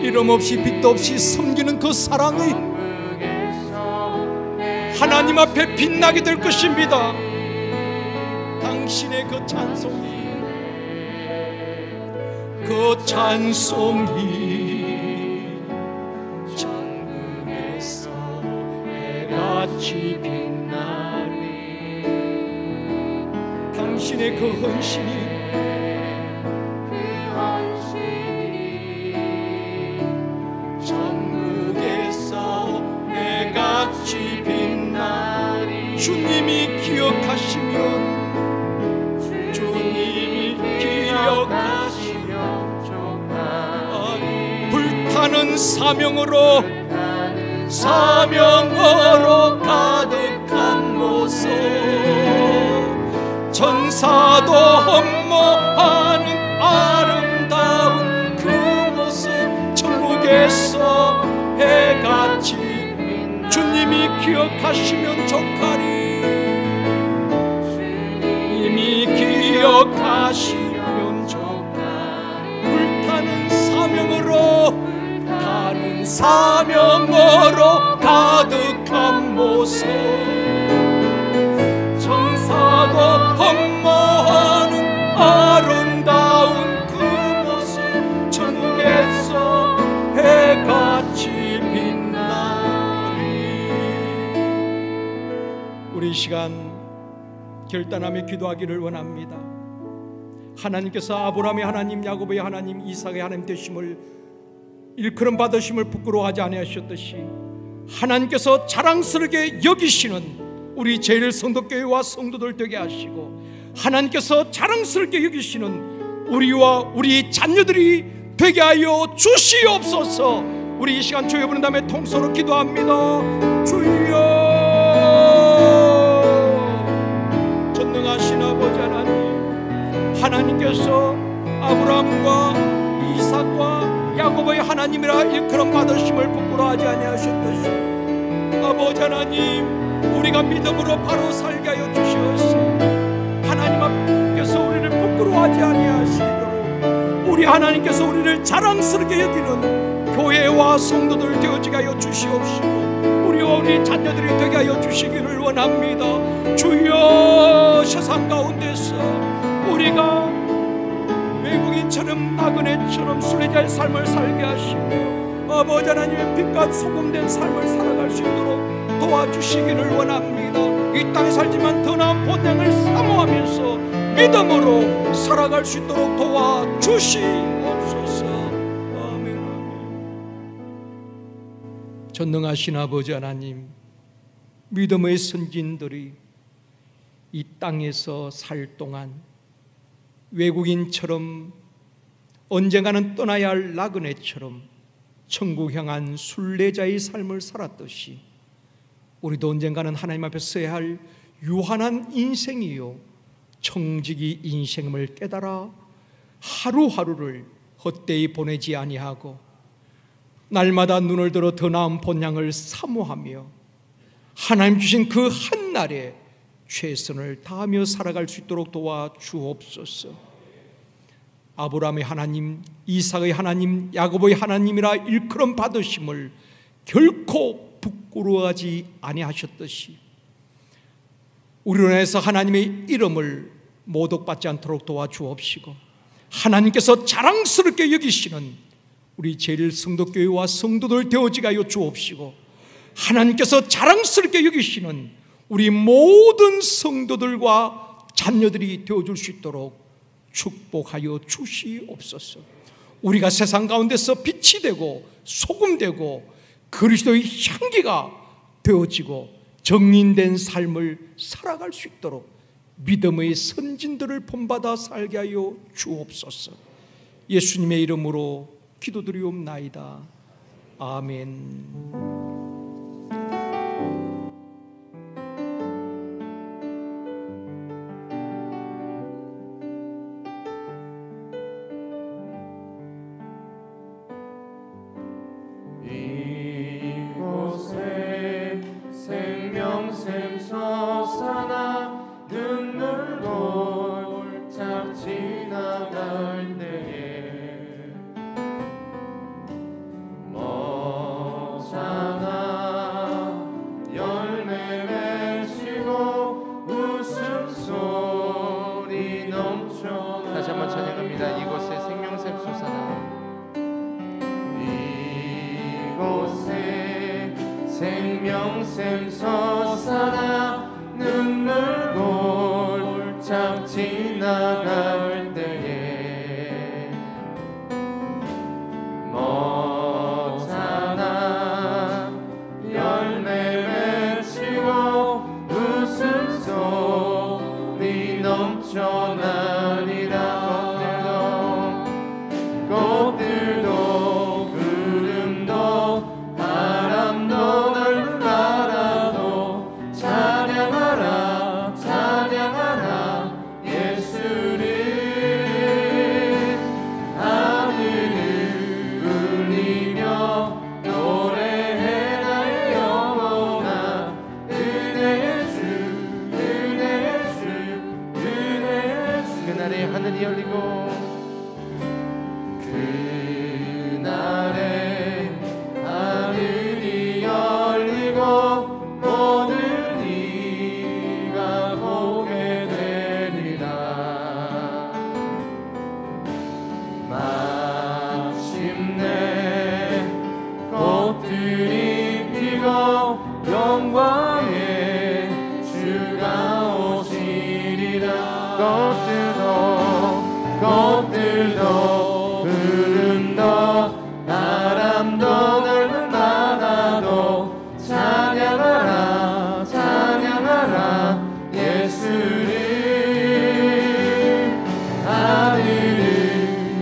이름 없이 빛도 없이 섬기는 그 사랑이 하나님 앞에 빛나게 될 것입니다. 당신의 그 찬송이 천국에서 해같이 빛나리. 당신의 그 헌신이, 주님이 기억하시면 불타는 사명으로 가득한 모습, 천사도 흠모하는 아름다운 그 모습, 천국에서 해같이 주님이 기억하시면 좋가리. 주님이 기억하시면 좋가리. 불타는 사명으로 가득한 모습, 천사도 흠모하는 아름다운 그 모습, 천국에서 해같이 이 시간 결단하며 기도하기를 원합니다. 하나님께서 아브라함의 하나님, 야곱의 하나님, 이삭의 하나님 되심을, 일컬음 받으심을 부끄러워하지 아니하셨듯이 하나님께서 자랑스럽게 여기시는 우리 제일 성도교회와 성도들 되게 하시고, 하나님께서 자랑스럽게 여기시는 우리와 우리 자녀들이 되게 하여 주시옵소서. 우리 이 시간 주여 부른 다음에 통성으로 기도합니다. 주여, 전능하신 아버지 하나님께서 아브라함과 이삭과 야곱의 하나님이라 일컬음 받으심을 부끄러워하지 아니하셨듯이 아버지 하나님, 우리가 믿음으로 바로 살게 하여 주시옵소서. 하나님 앞에서 우리를 부끄러워하지 아니하시도록 우리 하나님께서 우리를 자랑스럽게 여기는 교회와 성도들 되어지게 하여 주시옵시고, 우리와 우리 자녀들이 되게 하여 주시기를 원합니다. 주여, 세상 가운데서 우리가 외국인처럼 나그네처럼 순례자의 삶을 살게 하시고 아버지 하나님의 빛과 소금된 삶을 살아갈 수 있도록 도와주시기를 원합니다. 이 땅에 살지만 더 나은 본향을 사모하면서 믿음으로 살아갈 수 있도록 도와주시옵소서. 아멘, 아멘. 전능하신 아버지 하나님, 믿음의 선진들이 이 땅에서 살 동안 외국인처럼 언젠가는 떠나야 할 나그네처럼 천국 향한 순례자의 삶을 살았듯이 우리도 언젠가는 하나님 앞에 서야 할 유한한 인생이요 청지기 인생임을 깨달아 하루하루를 헛되이 보내지 아니하고 날마다 눈을 들어 더 나은 본향을 사모하며 하나님 주신 그 한날에 최선을 다하며 살아갈 수 있도록 도와주옵소서. 아브라함의 하나님, 이삭의 하나님, 야곱의 하나님이라 일컬음 받으심을 결코 부끄러워하지 아니하셨듯이 우리로 인해서 하나님의 이름을 모독받지 않도록 도와주옵시고, 하나님께서 자랑스럽게 여기시는 우리 제일 성도교회와 성도들 되어지게 하여 주옵시고, 하나님께서 자랑스럽게 여기시는 우리 모든 성도들과 자녀들이 되어줄 수 있도록 축복하여 주시옵소서. 우리가 세상 가운데서 빛이 되고 소금 되고 그리스도의 향기가 되어지고 정인된 삶을 살아갈 수 있도록 믿음의 선진들을 본받아 살게 하여 주옵소서. 예수님의 이름으로 기도드리옵나이다. 아멘. 생명샘 솟아나 눈물 골짝 지나갈 때에 먹잖아 열매 맺히고 웃음소리 넘쳐나리라. 꽃들도 구름도 바람도 넓은 나라도 찬양하라 찬양하라 예수를. 하늘을 울리며 노래해 나의 영혼아 은혜의 주 은혜의 주 은혜의 주. 그날에 하늘이 열리고 그날에 하늘이 열리고 모든 이가 보게 되리라. 마침내 꽃들이 피고 영광의 주가 오시리라. 꽃들도 구름도 바람도 넓은 바다도 찬양하라 찬양하라 예수를. 하늘을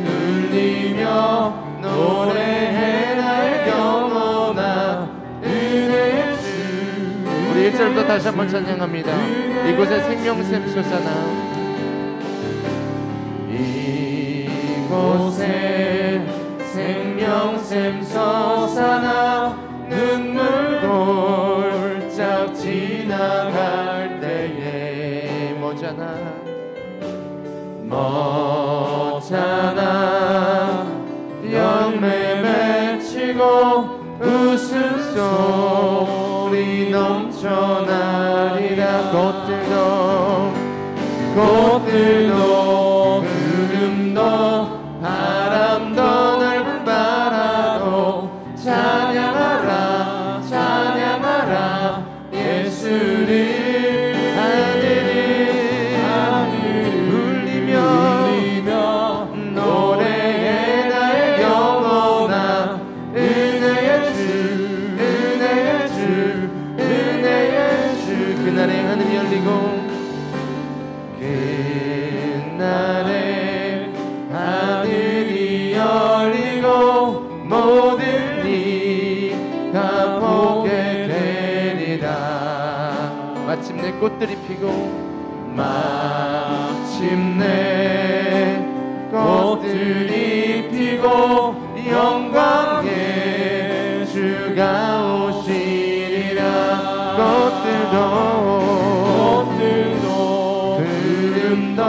울리며 노래해 나의 영혼아 은혜의 주. 우리 1절부터 다시 한번 찬양합니다. 이곳에 생명샘 솟아나 이곳에 생명샘 솟아나 눈물 골짝 지나갈 때에 멋잖아 열매 맺히고 웃음소리 넘쳐나리라. 꽃들도 구름도 바람도 넓은 바다도 찬양하라 찬양하라 예수를. 하늘을 울리며 노래해 나의 영혼아 은혜의 주 은혜의 주 은혜의 주. 그날에 하늘이 열리고 그날에 하늘이 열리고 모든 이가 보게 되리라. 마침내 꽃들이 피고 마침내 꽃들이 피고 영광의 주가 오시리라. 꽃들도 구름도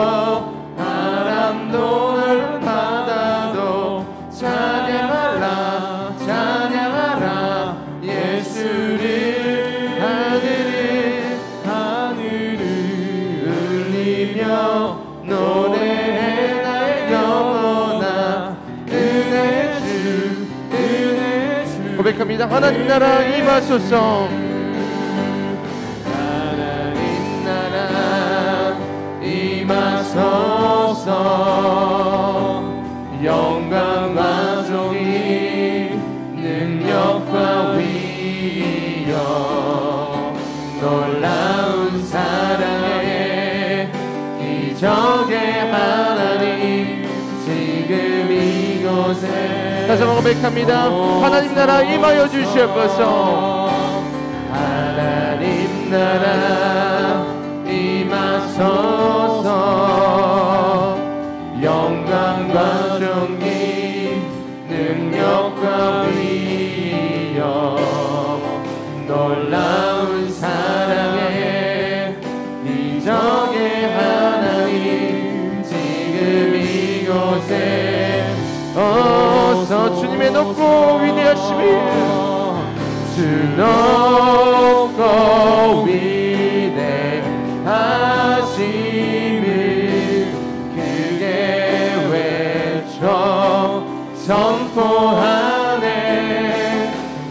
바람도 넓은 바다도 찬양하라 찬양하라 예수를. 하늘을 울리며 노래해 나의 영혼아 은혜의 주 은혜의 주. 고백합니다. 하나님 나라 임하소서. 하나님 나라 임하소서. 하나님 지금 이곳에 다시 한번 고백합니다. 하나님 나라 임하여 주시옵소서. 하나님 나라 임하소서. 영광과 존귀 능력과 위엄 놀라운 사랑의 기적의 하나님 지금 이곳에 어서 주님의 높고 위대하심을 주 높고 위대하심을 크게 외쳐 선포하네.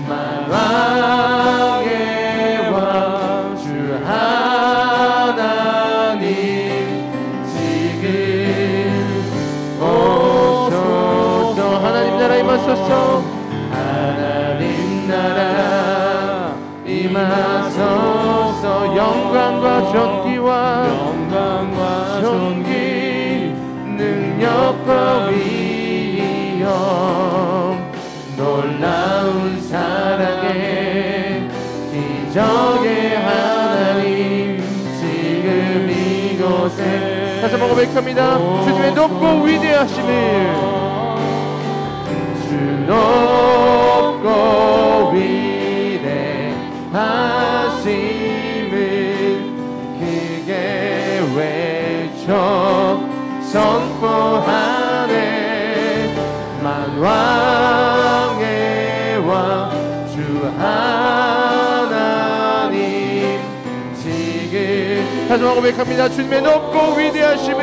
만왕의 왕 주 하나님 지금 오소서. 하나님 나라 임하소서. 하나님 나라 임하소서. 영광과 존귀 능력과 위엄 놀라운 사랑의 기적의 하나님 지금 이곳에 다시 한번 고백합니다. 주님의 높고 위대하심을 주 높고 위대하심을 크게 외쳐 선포하네. 만왕의 왕 주 하나님 지금 다시 한번 고백합니다. 주님의 높고 위대하심을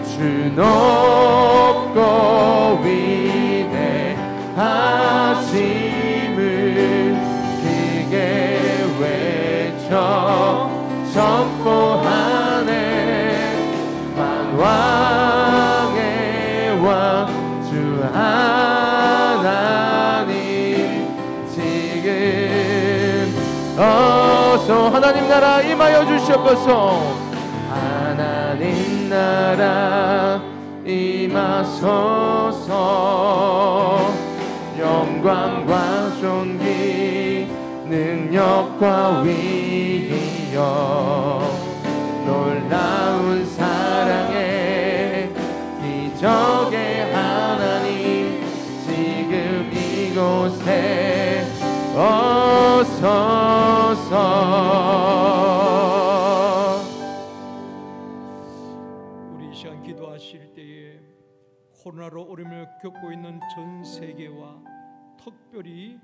주 높고 위대하심을 크게 외쳐 선포하네. 만왕의 왕 주 하나님 지금 어서 하나님 나라 임하여 주시옵소서. 하나님 나라 임하소서. 영광과 존귀 능력과 위엄 놀라운 사랑의 기적의 하나님 지금 이곳에 오소서. 우리 이 시간 기도하실 때에 코로나로 어려움을 겪고 있는 전 세계와 특별히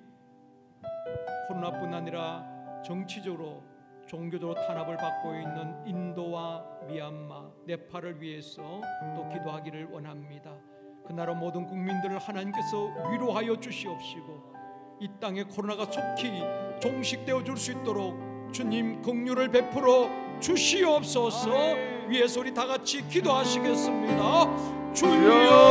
코로나뿐 아니라 정치적으로 종교적으로 탄압을 받고 있는 인도와 미얀마, 네팔을 위해서 또 기도하기를 원합니다. 그 나라 모든 국민들을 하나님께서 위로하여 주시옵시고 이 땅에 코로나가 속히 종식되어 줄 수 있도록 주님 긍휼을 베풀어 주시옵소서. 위에서 우리 다 같이 기도하시겠습니다. 주여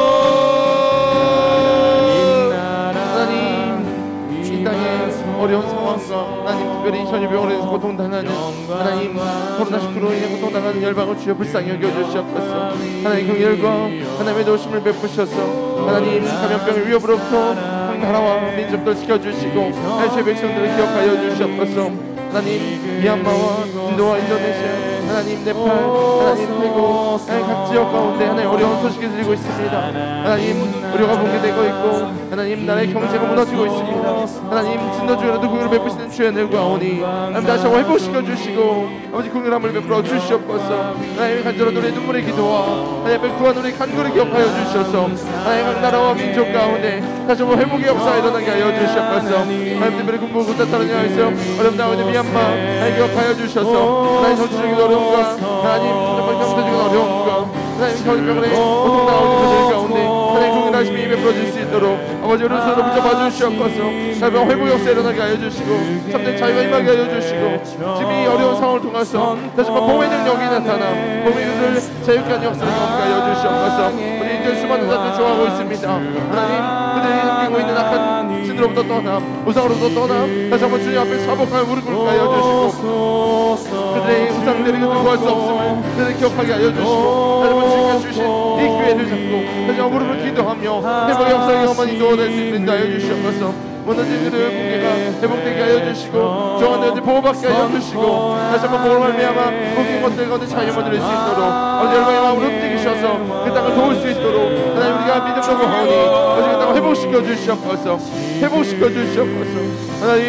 하나님 이 땅에 어려운 상황과 하나님 특별히 전염병으로 인해서 고통당하는 하나님 코로나19로 인해 고통당하는 열방을 주여 불쌍히 여겨주시옵소서. 하나님 긍휼과 하나님의 도우심을 베푸셔서 하나님 감염병의 위협으로부터 나라와 민족들 지켜주시고 하나님의 백성들을 기억하여 주시옵소서. 하나님 미얀마와 인도와 인도네시아 하나님 네팔 하나님 태국 하나님 각 지역 가운데 하나님 어려운 소식이 들리고 있습니다. 하나님 의료가 붕괴되고 있고 하나님 나라의 경제가 무너지고 있습니다. 하나님 진노주의라도 긍휼을 베푸시는 주연을 구하오니 하나님 다시 한번 회복시켜 주시고 아버지 긍휼함을 베풀어 주시옵소서. 하나님의 간절한 우리의 눈물의 기도와 하나님의 구한 우리의 간구를 기억하여 주셔서 하나님 각 나라와 민족 가운데 다시 한번 회복의 역사가 일어나게 하여 주시옵소서. 하나님 특별히 군부 군사타를 향해서 어려움 당하는 미얀마 하나님 기억하여 주셔서 하나님 정치적인 어려움과 하나님 정말 경제적인 어려움과 하나님 전염병으로 고통당하는 그들 가운데 하나님 긍휼하심이 베풀어질 수 있도록 아버지 오른손으로 붙잡아 주시옵소서. 하나님 회복 역사 일어나게 하여 주시고 참된 자유가 임하게 하여 주시고 지금 이 어려운 상황을 통해서 다시 한번 복음의 능력이 나타나 복음의 그들을 자유케 하는 역사를 경험하게 하여 주시옵소서. 우리 이제 수많은 자들이 좋아하고 있습니다. 하나님 그들이 느끼고 있는 악한 신으로부터 떠나 우상으로부터 떠나 다시 한번 주님 앞에 사복하여 무릎 꿇게 하여 주시고 그들의 우상들에게 구할 수 없음을 그들을 기억하게 하여 주시고 하나님은 지켜주신 이 기회를 잡고 다시 무릎을 기도하며 회복의 역사가 영원히 도와낼 수 있는 자 하여 주시옵소서. 무너진 그들의 무게가 회복되게 하여 주시고 정한 들 보호받게 하여 주시고 다시 한번 복을 말미암아 묶인 것들 가운데 자유를 얻을 수 있도록 아버지 열방의 마음을 움직이셔서 그 땅을 도울 수 있도록 하나님 우리가 믿음으로 구하오니 아버지 그 땅을 회복시켜 주시옵소서. 회복시켜 주시옵소서. 하나님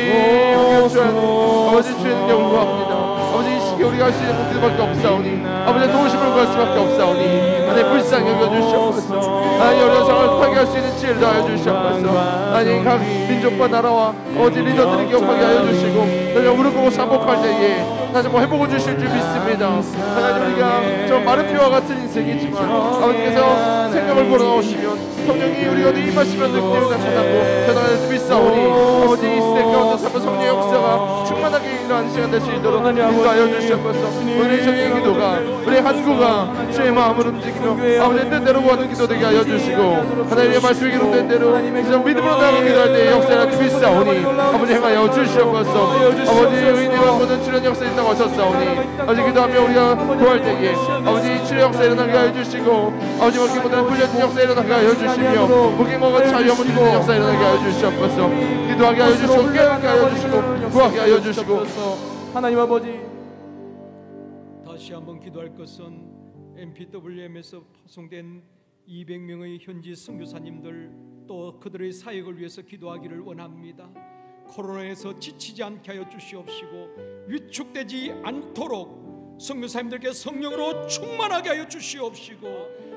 아버지 주의 능력을 구합니다. 아버지 이 시기에 우리가 할 수 있는 것들밖에 없사오니 아버지 도우심을 구할 수밖에 없사오니 하나님 불쌍히 여겨주시옵소서. 하나님 어려운 상황을 타개할 수 있는 지혜를 다하여 주시옵소서. 하나님 각 민족과 나라와 아버지 리더들을 기억하게 하여 주시고 하나님 무릎 꿇고 잠복할 때에 다시 한번 회복을 주실 줄 믿습니다. 하나님 우리가 저 마른 피와 같은 인생이지만 아버지께서 생명을 불어넣으시면 성령이 우리가 임하시면 늑대로 나타나고 변화할 수 있사오니 아버지 이 시대 가운데 한번 성령의 역사가 충만하게 일어나는 시간 될 수 있도록 인도하여 주시옵소서. 오늘 정의 기도가 우리 한국가 주의 마음을 움직이며 아버지의 뜻대로 구하는 기도 되게 하여 주시고 하나님의 말씀이 기록된 대로 믿음으로 나아가는 기도할 때 역사가 주있사오니 아버지 행하여 주시옵소서. 아버지 의인과 모든 출현 역사 있다고 하셨사오니 아버지 기도하며 우리가 구할 때에 아버지 출현 역사 일어나게 하여 주시고 아버지 먹기 모든 풀려진 역사 일어나게 하여 주시며 무기 먹은 자유 없는 역사 일어나게 하여 주시옵소서. 기도하게 하여 주시고 깨닫게 하여 주시고 구하게 하여 주시고 하나님 아버지 다시 한번 기도할 것은 MPWM에서 파송된 200명의 현지 선교사님들 또 그들의 사역을 위해서 기도하기를 원합니다. 코로나에서 지치지 않게 하여 주시옵시고 위축되지 않도록 선교사님들께 성령으로 충만하게 하여 주시옵시고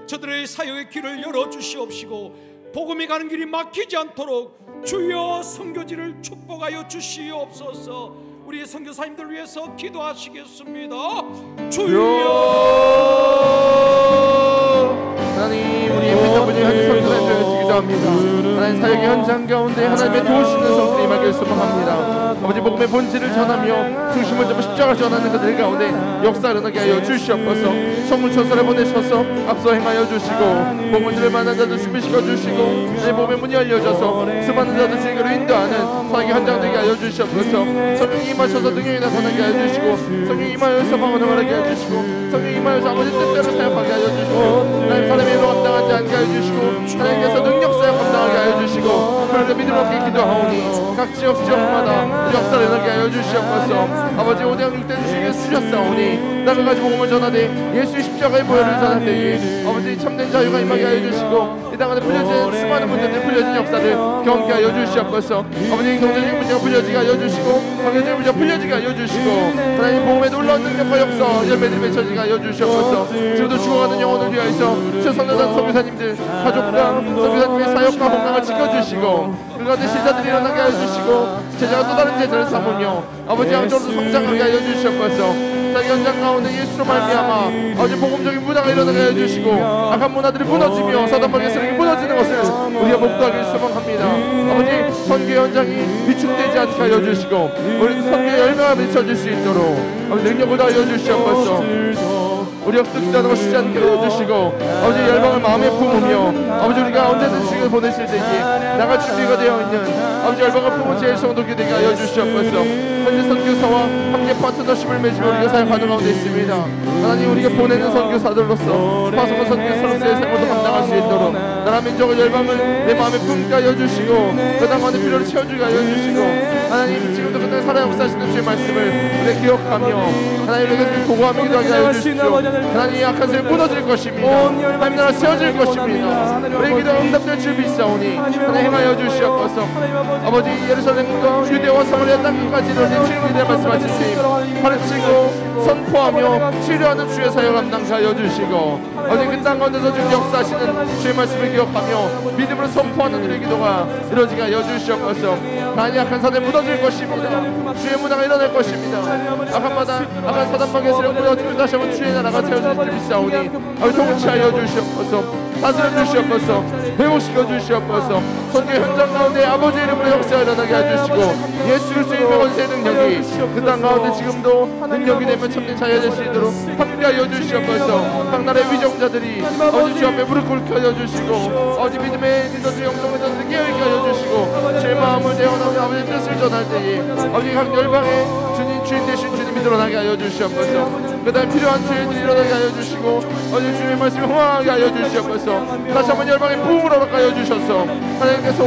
저들의 사역의 길을 열어 주시옵시고 복음이 가는 길이 막히지 않도록 주여 선교지를 축복하여 주시옵소서. 우리 선교사님들 위해서 기도하시겠습니다. 주여 하나님 우리 MPW 현지 선교사님들 위해서 기도합니다. 하나님 사역의 현장 가운데 하나님의 도우시는 성들이 막을 소망합니다. 아버지 복음의 본질을 전하며 중심을 잡고 십자가를 전하는 그들 가운데 역사 일어나게 하여 주시옵소서. 성문천사를 보내셔서 앞서 행하여 주시고 복음을 만난 자들 준비시켜 주시고 내 복음의 문이 열려져서 수많은 자들 주님께로 인도하는 사역의 현장 되게 하여 주시옵소서. 성령이 임하셔서 능력이 나타나게 하여 주시고 성령이 임하여서 방언을 말하게 하여 주시고 성령이 임하여서 아버지 뜻대로 사역하게 하여 주시고 하나님 사람의 일로 감당하지 않게 하여 주시고 하나님께서 능력 사역 감당하게 하여 주시고 그런데 믿음 없게 기도하오니 각 지역 지역마다 역사를 일어나게 하여 주시옵소서. 아버지 5대 6대 주시게 주셨사오니 땅을 가지고 복음을 전하되 예수의 십자가의 보혈을 전할 때에 아버지 참된 자유가 임하게 하여 주시고 이 땅 안에 풀려진 수많은 문제들 풀려진 역사를 경험케 하여 주시옵소서. 아버지 경제적인 문제가 풀려지게 하여 주시고 경제적인 문제가 풀려지게 하여 주시고 하나님 복음에 놀라운 능력과 역사 열매들이 맺혀지게 하여 주시옵소서. 지금도 죽어가는 영혼을 위하여서 최선을 선교사님들 가족과 선교사님의 사역과 건강을 지켜주시고 그가운데 제자들이 일어나게 하여 주시고 제자가 또 다른 제자를 삼으며 아버지 양쪽으로 성장하게 하여 주시옵소서. 자기 현장 가운데 예수로 말미암아 아버지 복음적인 문화가 일어나게 하여 주시고 악한 문화들이 무너지며 사단방의 세력이 무너지는 것을 우리가 목도하기를 소망합니다. 아버지 선교 현장이 위축되지 않게 하여 주시고 우리 선교의 열매가 맺혀질 수 있도록 아버지 능력을 다하여 주시옵소서. 우리 역사도 기도하는 걸 쉬지 않게 해주시고 아버지 열방을 마음에 품으며 아버지 우리가 언제든 주님을 보내실 때에 나갈 준비가 되어 있는 아버지 열방을 품은 제일 성도교 되게 하여 주시옵소서. 현재 선교사와 함께 파트너십을 맺으며 우리가 사역하는 가운데 있습니다. 하나님 우리가 보내는 선교사들로서 파송한 선교사로서의 생활도 감당할 수 있도록 나라 민족의 열방을 내 마음에 품게 하여 주시고 그 당만의 필요를 채워주게 하여 주시고 하나님 지금도 그날 살아 역사하시는 주의 말씀을 우리가 기억하며 하나님 우리가 도구하며 기도하게 하여 주시오. 하나님 약한 세력 무너질 것입니다. 하나님 나라 세워질 것입니다. 우리 기도가 응답될 줄 믿사오니 하나님 행하여 주시옵소서. 아버지 예루살렘과 유대와 사마리아 땅까지 이르는 주님에 대한 말씀하신 주님 가르치고 선포하며 치료하는 주의 사역 감당케 하여 주시고 아버지 그 땅 가운데서 지금 역사하시는 주의 말씀을 기억하며 믿음으로 선포하는 우리의 기도가 이루어지게 하여 주시옵소서. 하나님 약한 사대 무너질 것입니다. 주의 문화가 일어날 것입니다. 악한 사단방의 세력 무너지고 다시 한번 주의 나라가 세워질 줄 믿사오니 아버지 통치하여 주시옵소서. 다스려 주시옵소서. 회복시켜 주시옵소서. 선교 현장 가운데 아버지 이름으로 역사가 일어나게 해주시고 예수 그리스도의 권세 능력이 그 땅 가운데 지금도 능력이 되면 참된 자유가 될 수 있도록 함께하여 주시옵소서. 각 나라의 위정자들이 아버지 주 앞에 무릎 꿇게 하여 주시고 아버지 믿음의 리더들 영성의 자들을 깨어있게 하여 주시고 제 마음을 내어나오는 아버지의 뜻을 전할 때에 아버지 각 열방에 주님 되신 주님이 드러나게 하여 주시옵소서. 그 다음 필요한 주인들이 일어나게 하여 주시고 아버지 주님의 말씀이 흥황하게 하여 주시옵소서. 다시 한번 열방에 부흥을 허락하여 주셔서 하나님께서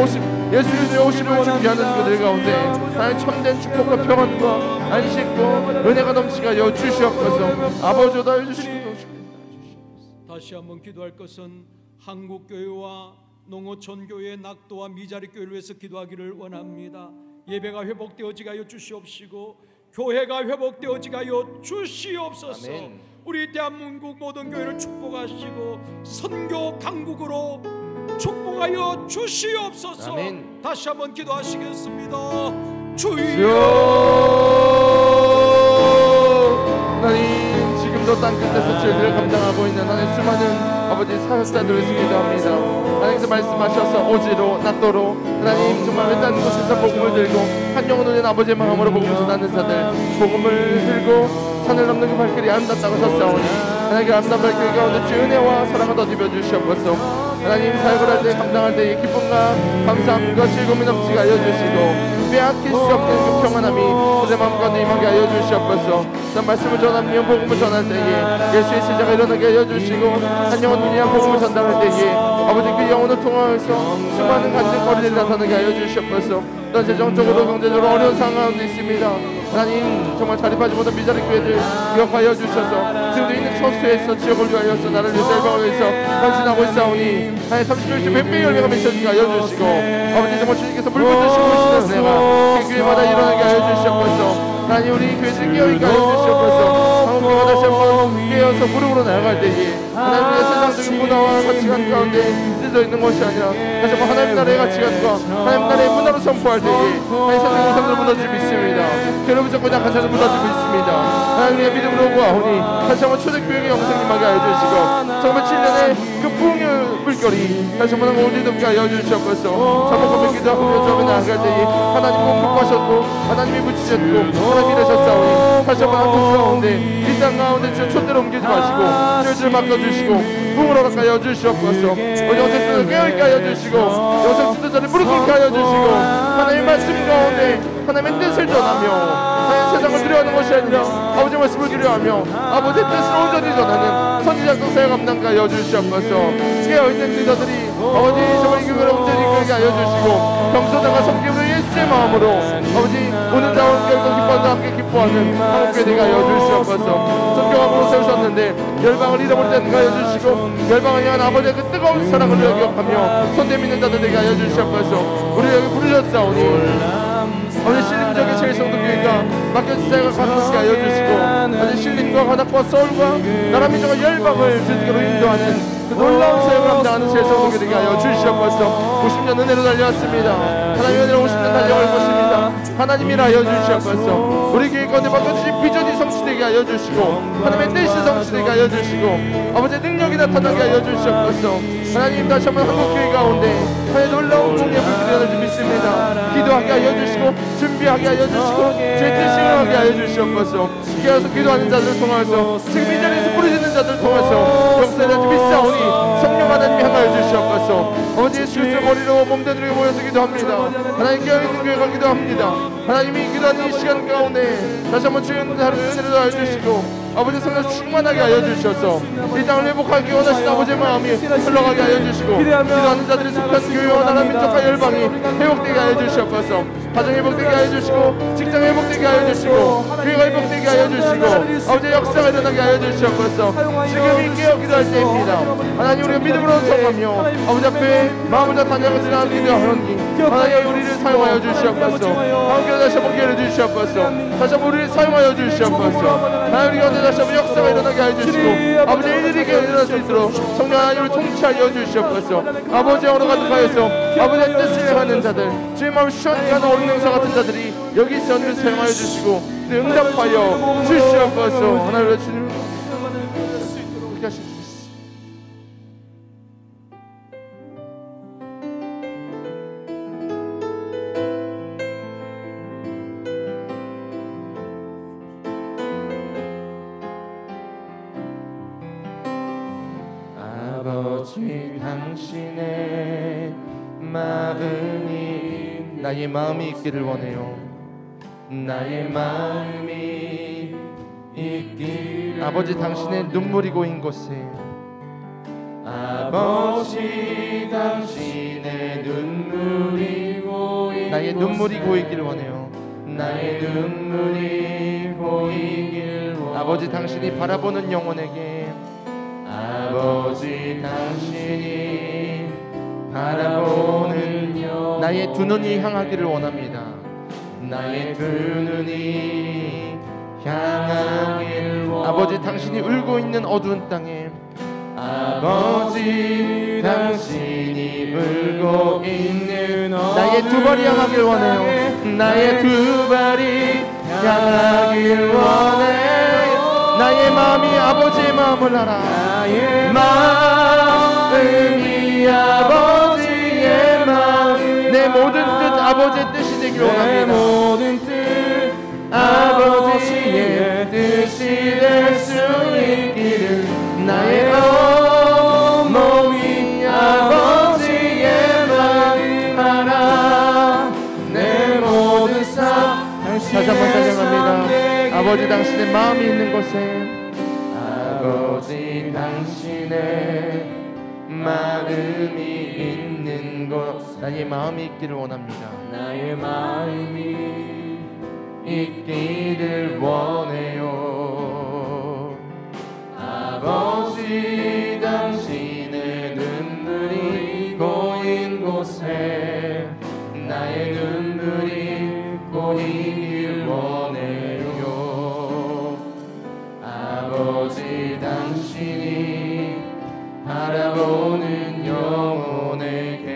예수 그리스도의 오심을 준비하는 그들 가운데 하나님 참된 축복과 평안과 안식과 은혜가 넘치게 하여 주시옵소서. 아버지도 해주시옵소서. 다시 한번 기도할 것은 한국교회와 농어촌교회 낙도와 미자리교회를 위해서 기도하기를 원합니다. 예배가 회복되어지게 하여 주시옵시고 교회가 회복되어지게 하여 주시옵소서. 아멘. 우리 대한민국 모든 교회를 축복하시고 선교 강국으로 축복하여 주시옵소서. 아멘. 다시 한번 기도하시겠습니다. 주여 하나님 지금도 땅끝에서 죄를 감당하고 있는 하나님 수많은 아버지 사역자들을 기도합니다. 하나님께서 말씀하셔서 오지로 낙도로 하나님 정말 외딴 곳에서 복음을 들고 한 영혼을 낸 아버지의 마음으로 복음을 전하는 자들 복음을 들고 산을 넘는 그 발길이 아름답다고 섰사오니 하나님 그 아름다운 발길 가운데 주의 은혜와 사랑을 더디벼 주시옵소서. 하나님 사역을 할 때 감당할 때의 기쁨과 감사함과 즐거움이 넘치게 하여 주시고 빼앗길 수 없는 그 평안함이 그대 마음 가운데 임하게 하여 주시옵소서. 말씀을 전하며 복음을 전할 때에 예수의 제자가 일어나게 하여 주시고 한 영혼을 위한 복음을 전달할 때에 아버지 그 영혼을 통하여서 수많은 간증거리들이 나타나게 하여 주시옵소서. 또한 재정적으로 경제적으로 어려운 상황 가운데 있습니다. 하나님 정말 자립하지 못한 미자리 교회들 기억하여 주셔서 지금도 있는 처수에서 지역을 위하여서 나를 위해서 열방을 위해서 헌신하고 있사오니 하나님 30주일째 뱀뱀이 열매가 맺혀지게 하여 주시고 아버지 정말 주님께서 물고 드시고 계시는 은혜가 그 교회마다 일어나게 하여 주시옵소서. 하나님 우리 교회들 깨어있게 하여 주시옵소서. 한국교회가 다시 한번 깨어서 무릎으로 나아갈 때에 하나님의 세상적인 문화와 가치관 가운데 찢어져 있는 것이 아니라 다시 한번 하나님 나라의 가치관과 하나님 나라의 문화를 선포할 때에 하나님 세상의 우상들을 무너질 믿습니다. 교회 무조건 약한 자를 무너질 믿습니다. 하나님의 믿음으로 구하오니 다시 한번 초대교회의 영생님하게 하여 주시고 정말 7년의 그 부흥의 물결이 다시 한번 오직 높게 하여 주시옵소서. 자복하며 기도하며 저며 나아갈 때에 하나님 공급하셨고 하나님이 붙이셨고 하나님이 되셨사오니 다시 한번 한국 가운데 이 땅 가운데 촌대로 옮기지 마시고 교회들을 맡겨주시고 부흥을 허락하여 주시옵소서. 영생 깨어있게 하여 주시고 영생 지도자를 무릎 꿇게 하여 주시고 하나님의 말씀 가운데 하나님의 뜻을 전하며 하나님의 세상을 두려워하는 것이 아니라 아버지의 말씀을 두려워하며 아버지의 뜻을 온전히 전하는 선지자적 사역 감당케 하여 주시옵소서. 깨어있는 리더들이 아버지 정말 이 교회를 온전히 이끌게 하여 주시고 겸손함과 섬김으로 예수의 마음으로 아버지 오는 자와 함께 기뻐하는 함께 기뻐하는 한국교회 되게 하여 주시옵소서. 성경학으로 세우셨는데 열방을 잃어버리지 않게 하여 주시고 열방을 향한 아버지의 그 뜨거운 사랑을 기억하며 손 내미는 자들 되게 하여 주시옵소서. 우리 여기 부르셨사오니 아버지 신림적인 제일성도교회가 맡겨진 사역을 가능하게 하여 주시고 아버지 신림과 관악과 서울과 나라 민족과 열방을 주님께로 인도하는 그 놀라운 사역을 감당하는 제일성도교회 되게 하여 주시옵소서. 50년 은혜로 달려왔습니다. 하나님의 은혜로 50년 달려갈 것입니다. 하나님이라 하여 주시옵소서. 우리 교회 가운데 맡겨주신 비전이 성취되게 하여 주시고 하나님의 뜻이 성취되게 하여 주시고 아버지의 능력이 나타나게 하여 주시옵소서. 하나님 다시 한번 한국교회 가운데 하나님의 놀라운 공예를 드려야 줄 믿습니다. 기도하게 하여 주시고 준비하게 하여 주시고 제 뜻을 하게 하여 주시옵소서. 기도해서 기도하는 자들을 통해서 지금 이 자리에서 부르짖는 자들을 통해서 역사에 대한 믿사오니 성령 하나님이 향하여 주시옵소서. 아버지 예수 그리스도의 머리로 몸되들이고 모여서 기도합니다. 하나님 깨어있는 교회가 기도합니다. 하나님이 기도하는 이 시간 가운데 다시 한번 주의 은혜를 하여 주시고 아버지 성령 충만하게 하여 주셔서 이 땅을 회복하기 원하시는 아버지의 마음이 흘러가게 하여 주시고 기도하는 자들이 속한 교회와 나라 민족과 열방이 회복되게 하여 주시옵소서. 가정 회복되게 하여 주시고 직장 회복되게 하여 주시고 교회가 회복되게 하여 주시고 아버지의 역사가 일어나게 하여 주시옵소서. 지금이 깨어 기도할 때입니다. 하나님 우리가 믿음으로 청하며 아버지 앞에 마음을 다 단양을 드리는 기도하오니 하나님 우리를 사용하여 주시옵소서. 함께 다시 한번 기회를 주시옵소서. 다시 한번 우리를 사용하여 주시옵소서. 하나님 우리 가운데 다시 한번 역사가 일어나게 하여 주시고 아버지 일들이 일어날 수 있도록 성령 하나님을 통치하여 주시옵소서. 아버지의 언어 가득하여서 아버지의 뜻을 행하는 자들 주의 마음을 시원하게 하는 어린 행사 같은 자들이 여기 있어 하나님을 사용하여 주시고 응답하여 주시옵소서. 하나님 주님 이렇게 하시옵소서. 아버지 당신의 마음이 나의 마음이 있기를 원해요. 나의 마음이 있기를 아버지 당신의 눈물이 고인 곳에 아버지 당신의 눈물이 고인 나의 눈물이 고이기를 원해요. 나의 눈물이 고이길 원해요. 아버지 당신이 바라보는 영혼에게 아버지 당신이 바라보는 영혼 나의 두 눈이 향하기를 원합니다. 나의 두 눈이 향하길 원합니다. 아버지 당신이 울고 있는 어두운 땅에 아버지 당신이 울고 있는 나의 두 발이 향하길 원해요. 나의 두 발이 향하길 원해요. 나의 마음이 아버지의 마음을 알아. 나의 마음이 아버지의 마음 내 모든 뜻 아버지의 뜻이 되길 원합니다. 내 모든 뜻 아버지의 뜻이 될 수 있기를 나의 온몸이 아버지의 마음 알아. 내 모든 삶 다시 한번 찬양합니다. 아버지 당신의 마음이 있는 곳에 아버지 당신의 마음이 있는 곳 나의 마음이 있기를 원합니다. 나의 마음이 있기를 원해요. 아버지 당신의 눈물이 고인 곳에 나의 눈물이 고이길 원해요. 아버지 당신이 바라보는 영혼에게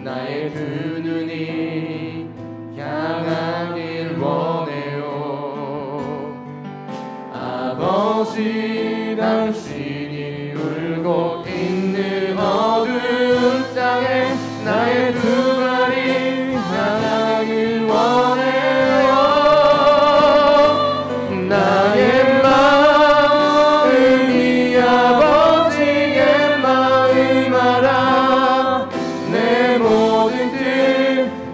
나의 두 눈이 향하길 원해요. 아버지 당신이 울고 있는 어두운 땅에 나의 두 발이 향하길 원해요. 나의 마음이 아버지의 마음 알아. 내 모든 뜻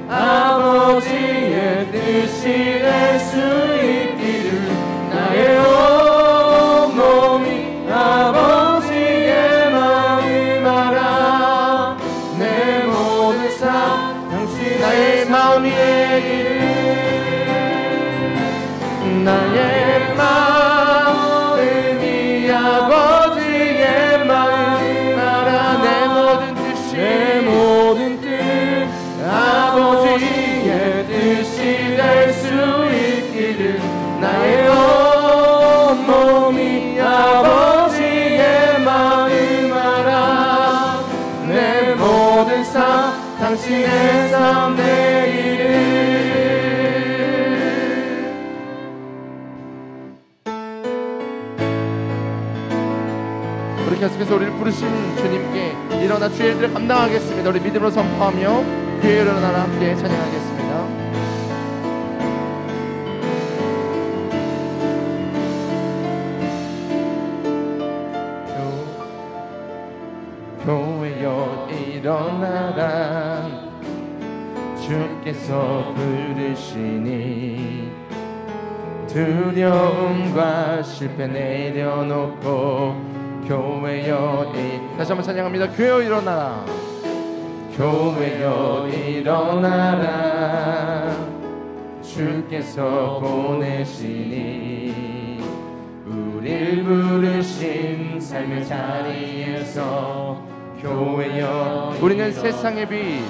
아버지의 뜻이 될 수 있기를 나의 온몸이 아버지의 마음 알아. 내 모든 삶 당신 나의 마음이 되기를 나의 마음이 아버지의 마음 알아. 내 모든 뜻이 내 모든 뜻 아버지의 뜻이 될 수 있기를 나의 온몸이 아버지의 마음 알아. 내 모든 삶 당신의 삶 되기를. 우리 계속해서 우리를 부르신 주님께 일어나 주의 일들을 감당하겠습니다. 우리 믿음으로 선포하며 교회에 일어나라 함께 찬양하겠습니다. 교회여 일어나라 주께서 부르시니 두려움과 실패 내려놓고 교회여 다시 한번 찬양합니다. 교회여 일어나라 교회여 일어나라 주께서 보내시니 우릴 부르신 삶의 자리에서 교회여 우리는 세상의 빛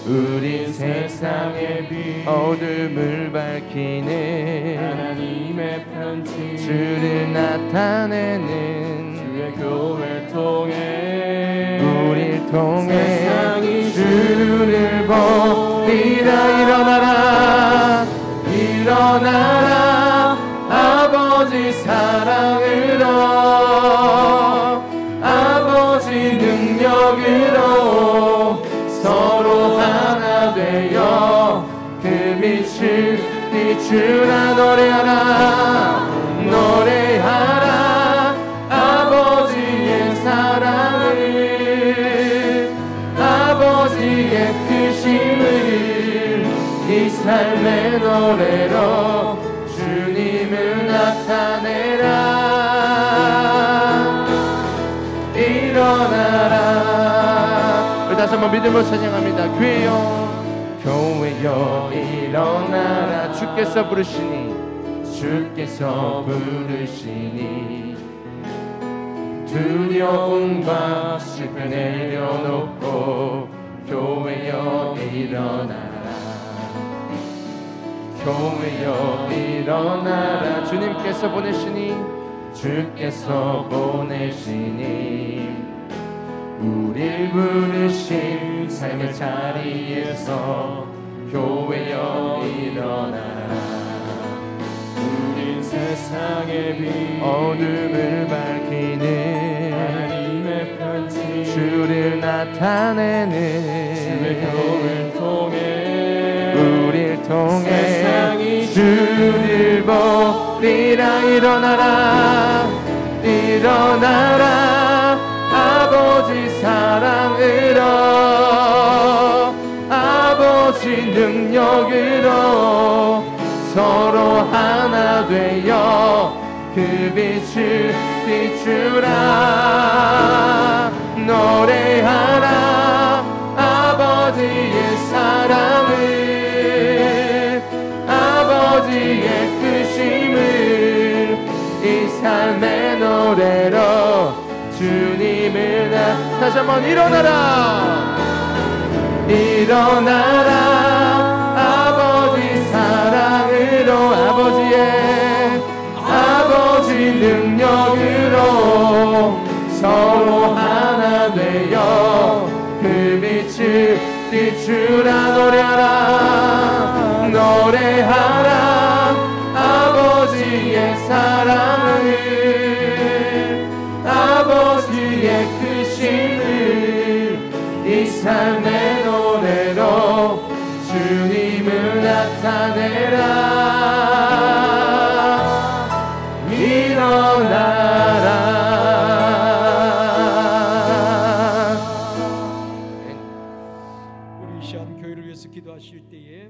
우린 세상의 빛 어둠을 밝히는 하나님의 편지 주를 나타내는 주의 교회 통해 우릴 통해 세상이 주를 보리라. 일어나라 일어나라 아버지 사랑으로 아버지 능력으로 서로 하나 되어 그 빛을 비추라. 노래하라 노래하라 아버지의 사랑 노래로 주님을 나타내라. 일어나라. 우리 다시 한번 믿음으로 찬양합니다. 교회여 일어나라. 주께서 부르시니 두려움과 슬픔 내려놓고 교회여 일어나라. 교회여 일어나라. 주께서 보내시니 우릴 부르신 삶의 자리에서 교회여 일어나라. 우린 세상의 빛 어둠을 밝히는 하나님의 편지 주를 나타내는 주의 교회를 통해 우릴 통해 세상이 주를 보리라. 일어나라 아버지 사랑으로 아버지 능력으로 서로 하나 되어 그 빛을 비추라. 노래하라 아버지의 사랑을 아버지의 크심을 이 삶의 노래로 주님을 다시 한번 일어나라 아버지 사랑으로 아버지 능력으로 서로 하나 되어 그 빛을 비추라. 노래하라 아버지의 사랑을 아버지의 크심을 이 삶의 노래로 주님을 나타내라. 일어나라. 우리 시안 교회를 위해서 기도하실 때에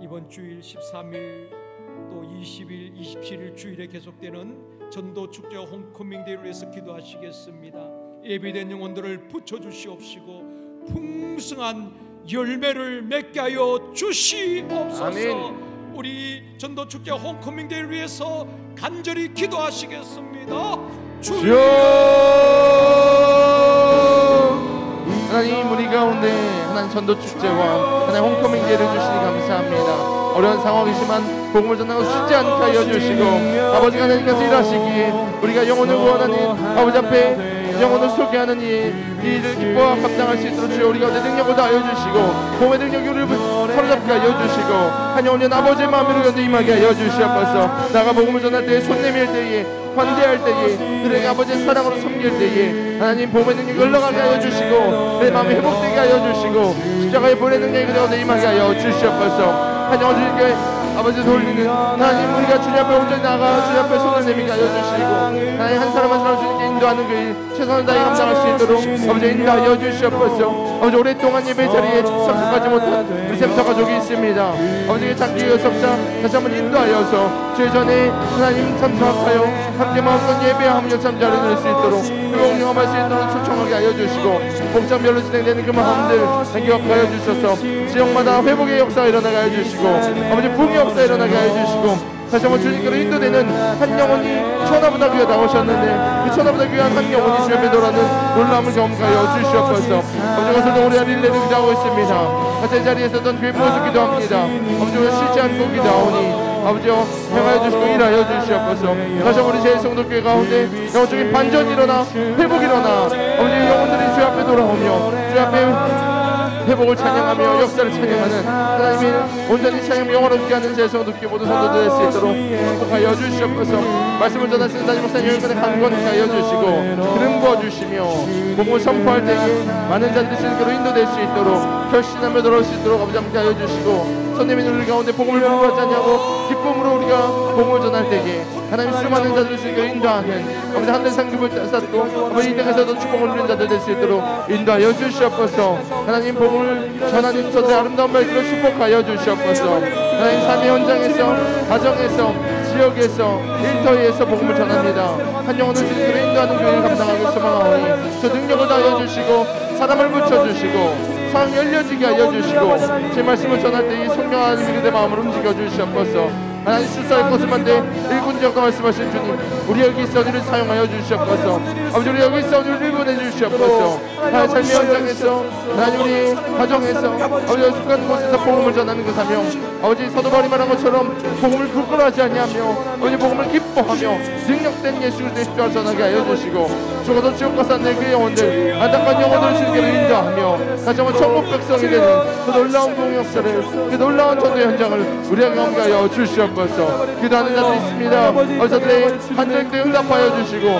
이번 주일 13일 또 20일, 27일 주일에 계속되는 전도 축제 홈커밍 데이를 위해서 기도하시겠습니다. 예비된 영혼들을 붙여주시옵시고 풍성한 열매를 맺게 하여 주시옵소서. 아멘. 우리 전도 축제 홈커밍 데이를 위해서 간절히 기도하시겠습니다. 주여 하나님 우리 가운데 하나님 전도 축제와 하나님 홈커밍 데이를 주시니 감사합니다. 어려운 상황이지만 복음을 전하고 쉽지 않게 하여 주시고 아버지가 하나님께서 일하시기에 우리가 영혼을 구원하는 아버지 앞에 영혼을 소개하는 이 일을 기뻐 감당할 수 있도록 주여 우리가 내 능력을 다하여 주시고 복음의 능력이 우리를 사로잡게 하여 주시고 한 영혼인 아버지의 마음으로 견디 임하게 하여 주시옵소서. 나가 복음을 전할 때에 손 내밀 때에 관대할 때에 그들에게 아버지의 사랑으로 섬길 때에 하나님 복음의 능력이 흘러가게 하여 주시고 내 마음이 회복되게 하여 주시고 십자가의 보내 능력이 그대로 임하게 하여 주시옵소서. 한 영혼들에게 아버지 돌리는 하나님 우리가 주님 앞에 온전히 나가 주님 앞에 손을 내밀게 하여 주시고 하나님 한 사람 한 사람 주님께 인도하는 그 일 최선을 다해 감당할 수 있도록 아버지 인도하여 주시옵소서. 아버지 오랫동안 예배 자리에 참석하지 못한 우리 샘터 가족이 있습니다. 아버지의 장기 요섭자 다시 한번 인도하여서 주의 전에 하나님 참석하여 함께 마음껏 예배에 합력 참자를 드릴 수 있도록 그거 운영할 수 있도록 초청하게 하여 주시고 복장별로 진행되는 그 마음들 기억하여 주셔서 지역마다 회복의 역사가 일어나게 하여 주시고 아버지 부흥의 역사 일어나게 하여 주시고 다시 한번 주님께로 인도되는 한 영혼이 천하보다 귀하다 하셨는데 그 천하보다 귀한 한 영혼이 주님에 돌아는 놀라움을 경험하여 주시옵소서. 아버지가 우리 릴레이를 기도하고 있습니다. 같이 자리에서던 교회 모여서 기도합니다. 아버지가 쉬지 않고 기도하오니 아버지여 행하여 주시고 일하여 주시옵소서. 다시 한번 우리 제일성도교회 가운데 영적인 반전이 일어나 회복이 일어나 아버지 영혼들이 주 앞에 돌아오며 주 앞에 회복을 찬양하며 역사를 찬양하는 하나님이 온전히 찬양 영화롭게 하는 제성도끼 모두 선도될 수 있도록 축복하여 주시옵소서. 말씀을 전하시는 담임 목사님 열간에 강건케 하여 주시고 기름 부어주시며 복음을 선포할 때에 많은 자들이 주님께로 인도될 수 있도록 결신하며 돌아올 수 있도록 아버지 함께 하여 주시고 손님이 우리 가운데 복음을 공부하지 않냐고 기쁨으로 우리가 복음을 전할 때에 하나님 수많은 자들을 주님께로 인도하는 아버지 하늘 상급을 쌓고 아버지 이 땅에서도 축복을 누리는 자들 될 수 있도록 인도하여 주시옵소서. 하나님 복음을 전하는 저들의 아름다운 말들로 축복하여 주시옵소서. 하나님 삶의 현장에서, 가정에서, 지역에서, 일터에서 복음을 전합니다. 한 영혼을 주님께로 인도하는 교회를 감당하고 소망하오니 저 능력을 다하여주시고 사람을 붙여주시고 상황이 열려지게 하여 주시고 제 말씀을 전할 때 이 성령 하나님 그대 마음을 움직여 주시옵소서. 하나님 출사할 것을 만데 일꾼 지역과 말씀하신 주님, 우리 여기 있어 우리를 사용하여 주시옵소서. 아버지, 우리 여기 있어 우리를 일꾼해 주시옵소서. 하나님 삶의 현장에서, 하나님 우리 가정에서, 아버지 익숙한 곳에서 복음을 전하는 그 사명, 아버지 사도 바울이 말한 것처럼 복음을 부끄러워하지 아니하며 아버지 복음을 기뻐하며 능력된 예수 그리스도의 십자가를 전하게 하여 주시고 죽어서 지옥 가서 내 그 영혼들, 안타까운 영혼들을 주님께로 인도하며 다시 한번 천국 백성이 되는 그 놀라운 복음 역사를, 그 놀라운 전도 현장을 우리에게 함께하여 주시옵소서. 기도하는 자들이 있습니다. 어저들의 한절기도 응답하여 주시고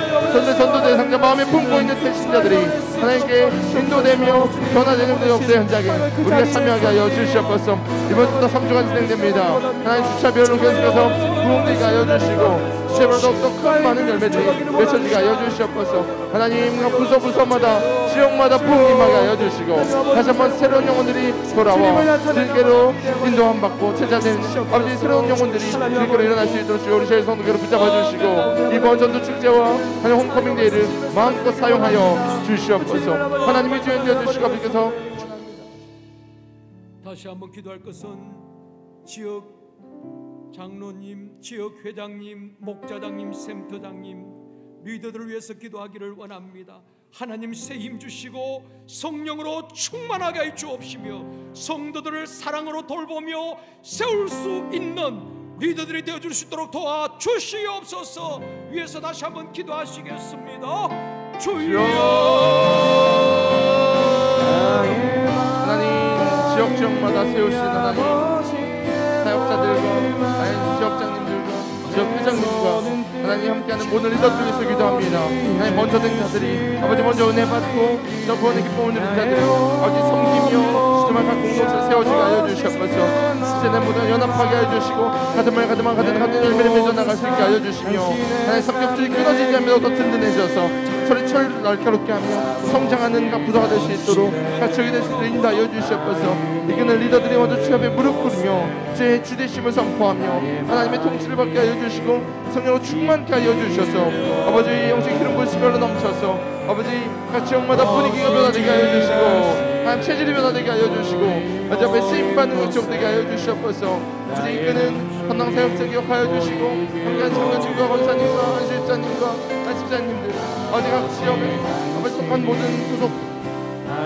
전도 대상자 마음에 품고 있는 택신자들이 하나님께 인도되며 변화되는 그 역사 현장에 우리가 참여하게 하여 주시옵소서. 이번 주도 3주간 진행됩니다. 하나님 주차별로 계속해서 부흥되게 하여 주시고 주차별로 더욱더 큰 많은 열매들이 맺혀지게 하여 주시옵소서. 하나님 부서마다 지역마다 부흥이 임하게 하여 주시고 다시 한번 새로운 영혼들이 돌아와 주님께로 인도함 받고 제자된 아버지 새로운 영혼들이 주님께로 일어날 수 있도록 주여 우리 새 성도께로 붙잡아 주시고 이번 전도 축제와 하나님 홈커밍 데이를 마음껏 사용하여 주시옵소서. 하나님이 주인 되어 주시고 아버지께서 다시 한번 기도할 것은 지역 장로님, 지역 회장님, 목자장님, 센터장님, 리더들을 위해서 기도하기를 원합니다. 하나님 새 힘 주시고 성령으로 충만하게 해 주옵시며 성도들을 사랑으로 돌보며 세울 수 있는 리더들이 되어줄 수 있도록 도와주시옵소서. 위에서 다시 한번 기도하시겠습니다. 주여. 하나님 지역마다 세우신 하나님 사역자들과 하나님 지역장님들과 지역 회장님과 하나님 함께하는 모든 리더들 위해서 기도합니다. 하나님 먼저 된 자들이 아버지 먼저 은혜 받고 저 구원의 기쁨을 누린 자들이 아버지 섬기며 정말 각 공동체를 세워지게 하여 주시옵소서. 시대는 모두 연합하게 하여 주시고 같은 말 같은 마음 같은 열매를 맺어 나갈 수 있게 하여 주시며 하나님 성격줄이 끊어지지 않으며 더 든든해져서 철철 날카롭게 하며 성장하는 부서가 될 수 있도록 가축이 될 수 있도록 인도하여 주시옵소서. 이끄는 리더들이 먼저 주 앞에 무릎 꿇으며 제 주대심을 선포하며 하나님의 통치를 받게 하여 주시고 성령으로 충만케 하여 주셔서 아버지 영적 기름 부으심으로 넘쳐서 아버지 각 지역마다 분위기가 변화되게 하여 주시고 하나님 체질이 변화되게 하여 주시고 아버지 앞에 쓰임받는 것 지역되게 하여 주시옵소서. 아버지 이끄는 담당 사역자 기억하여 주시고 함께한 장로님과 권사님과 안수집사님과 안집사님들 아버지 각 지역에 아버지 속한 모든 소속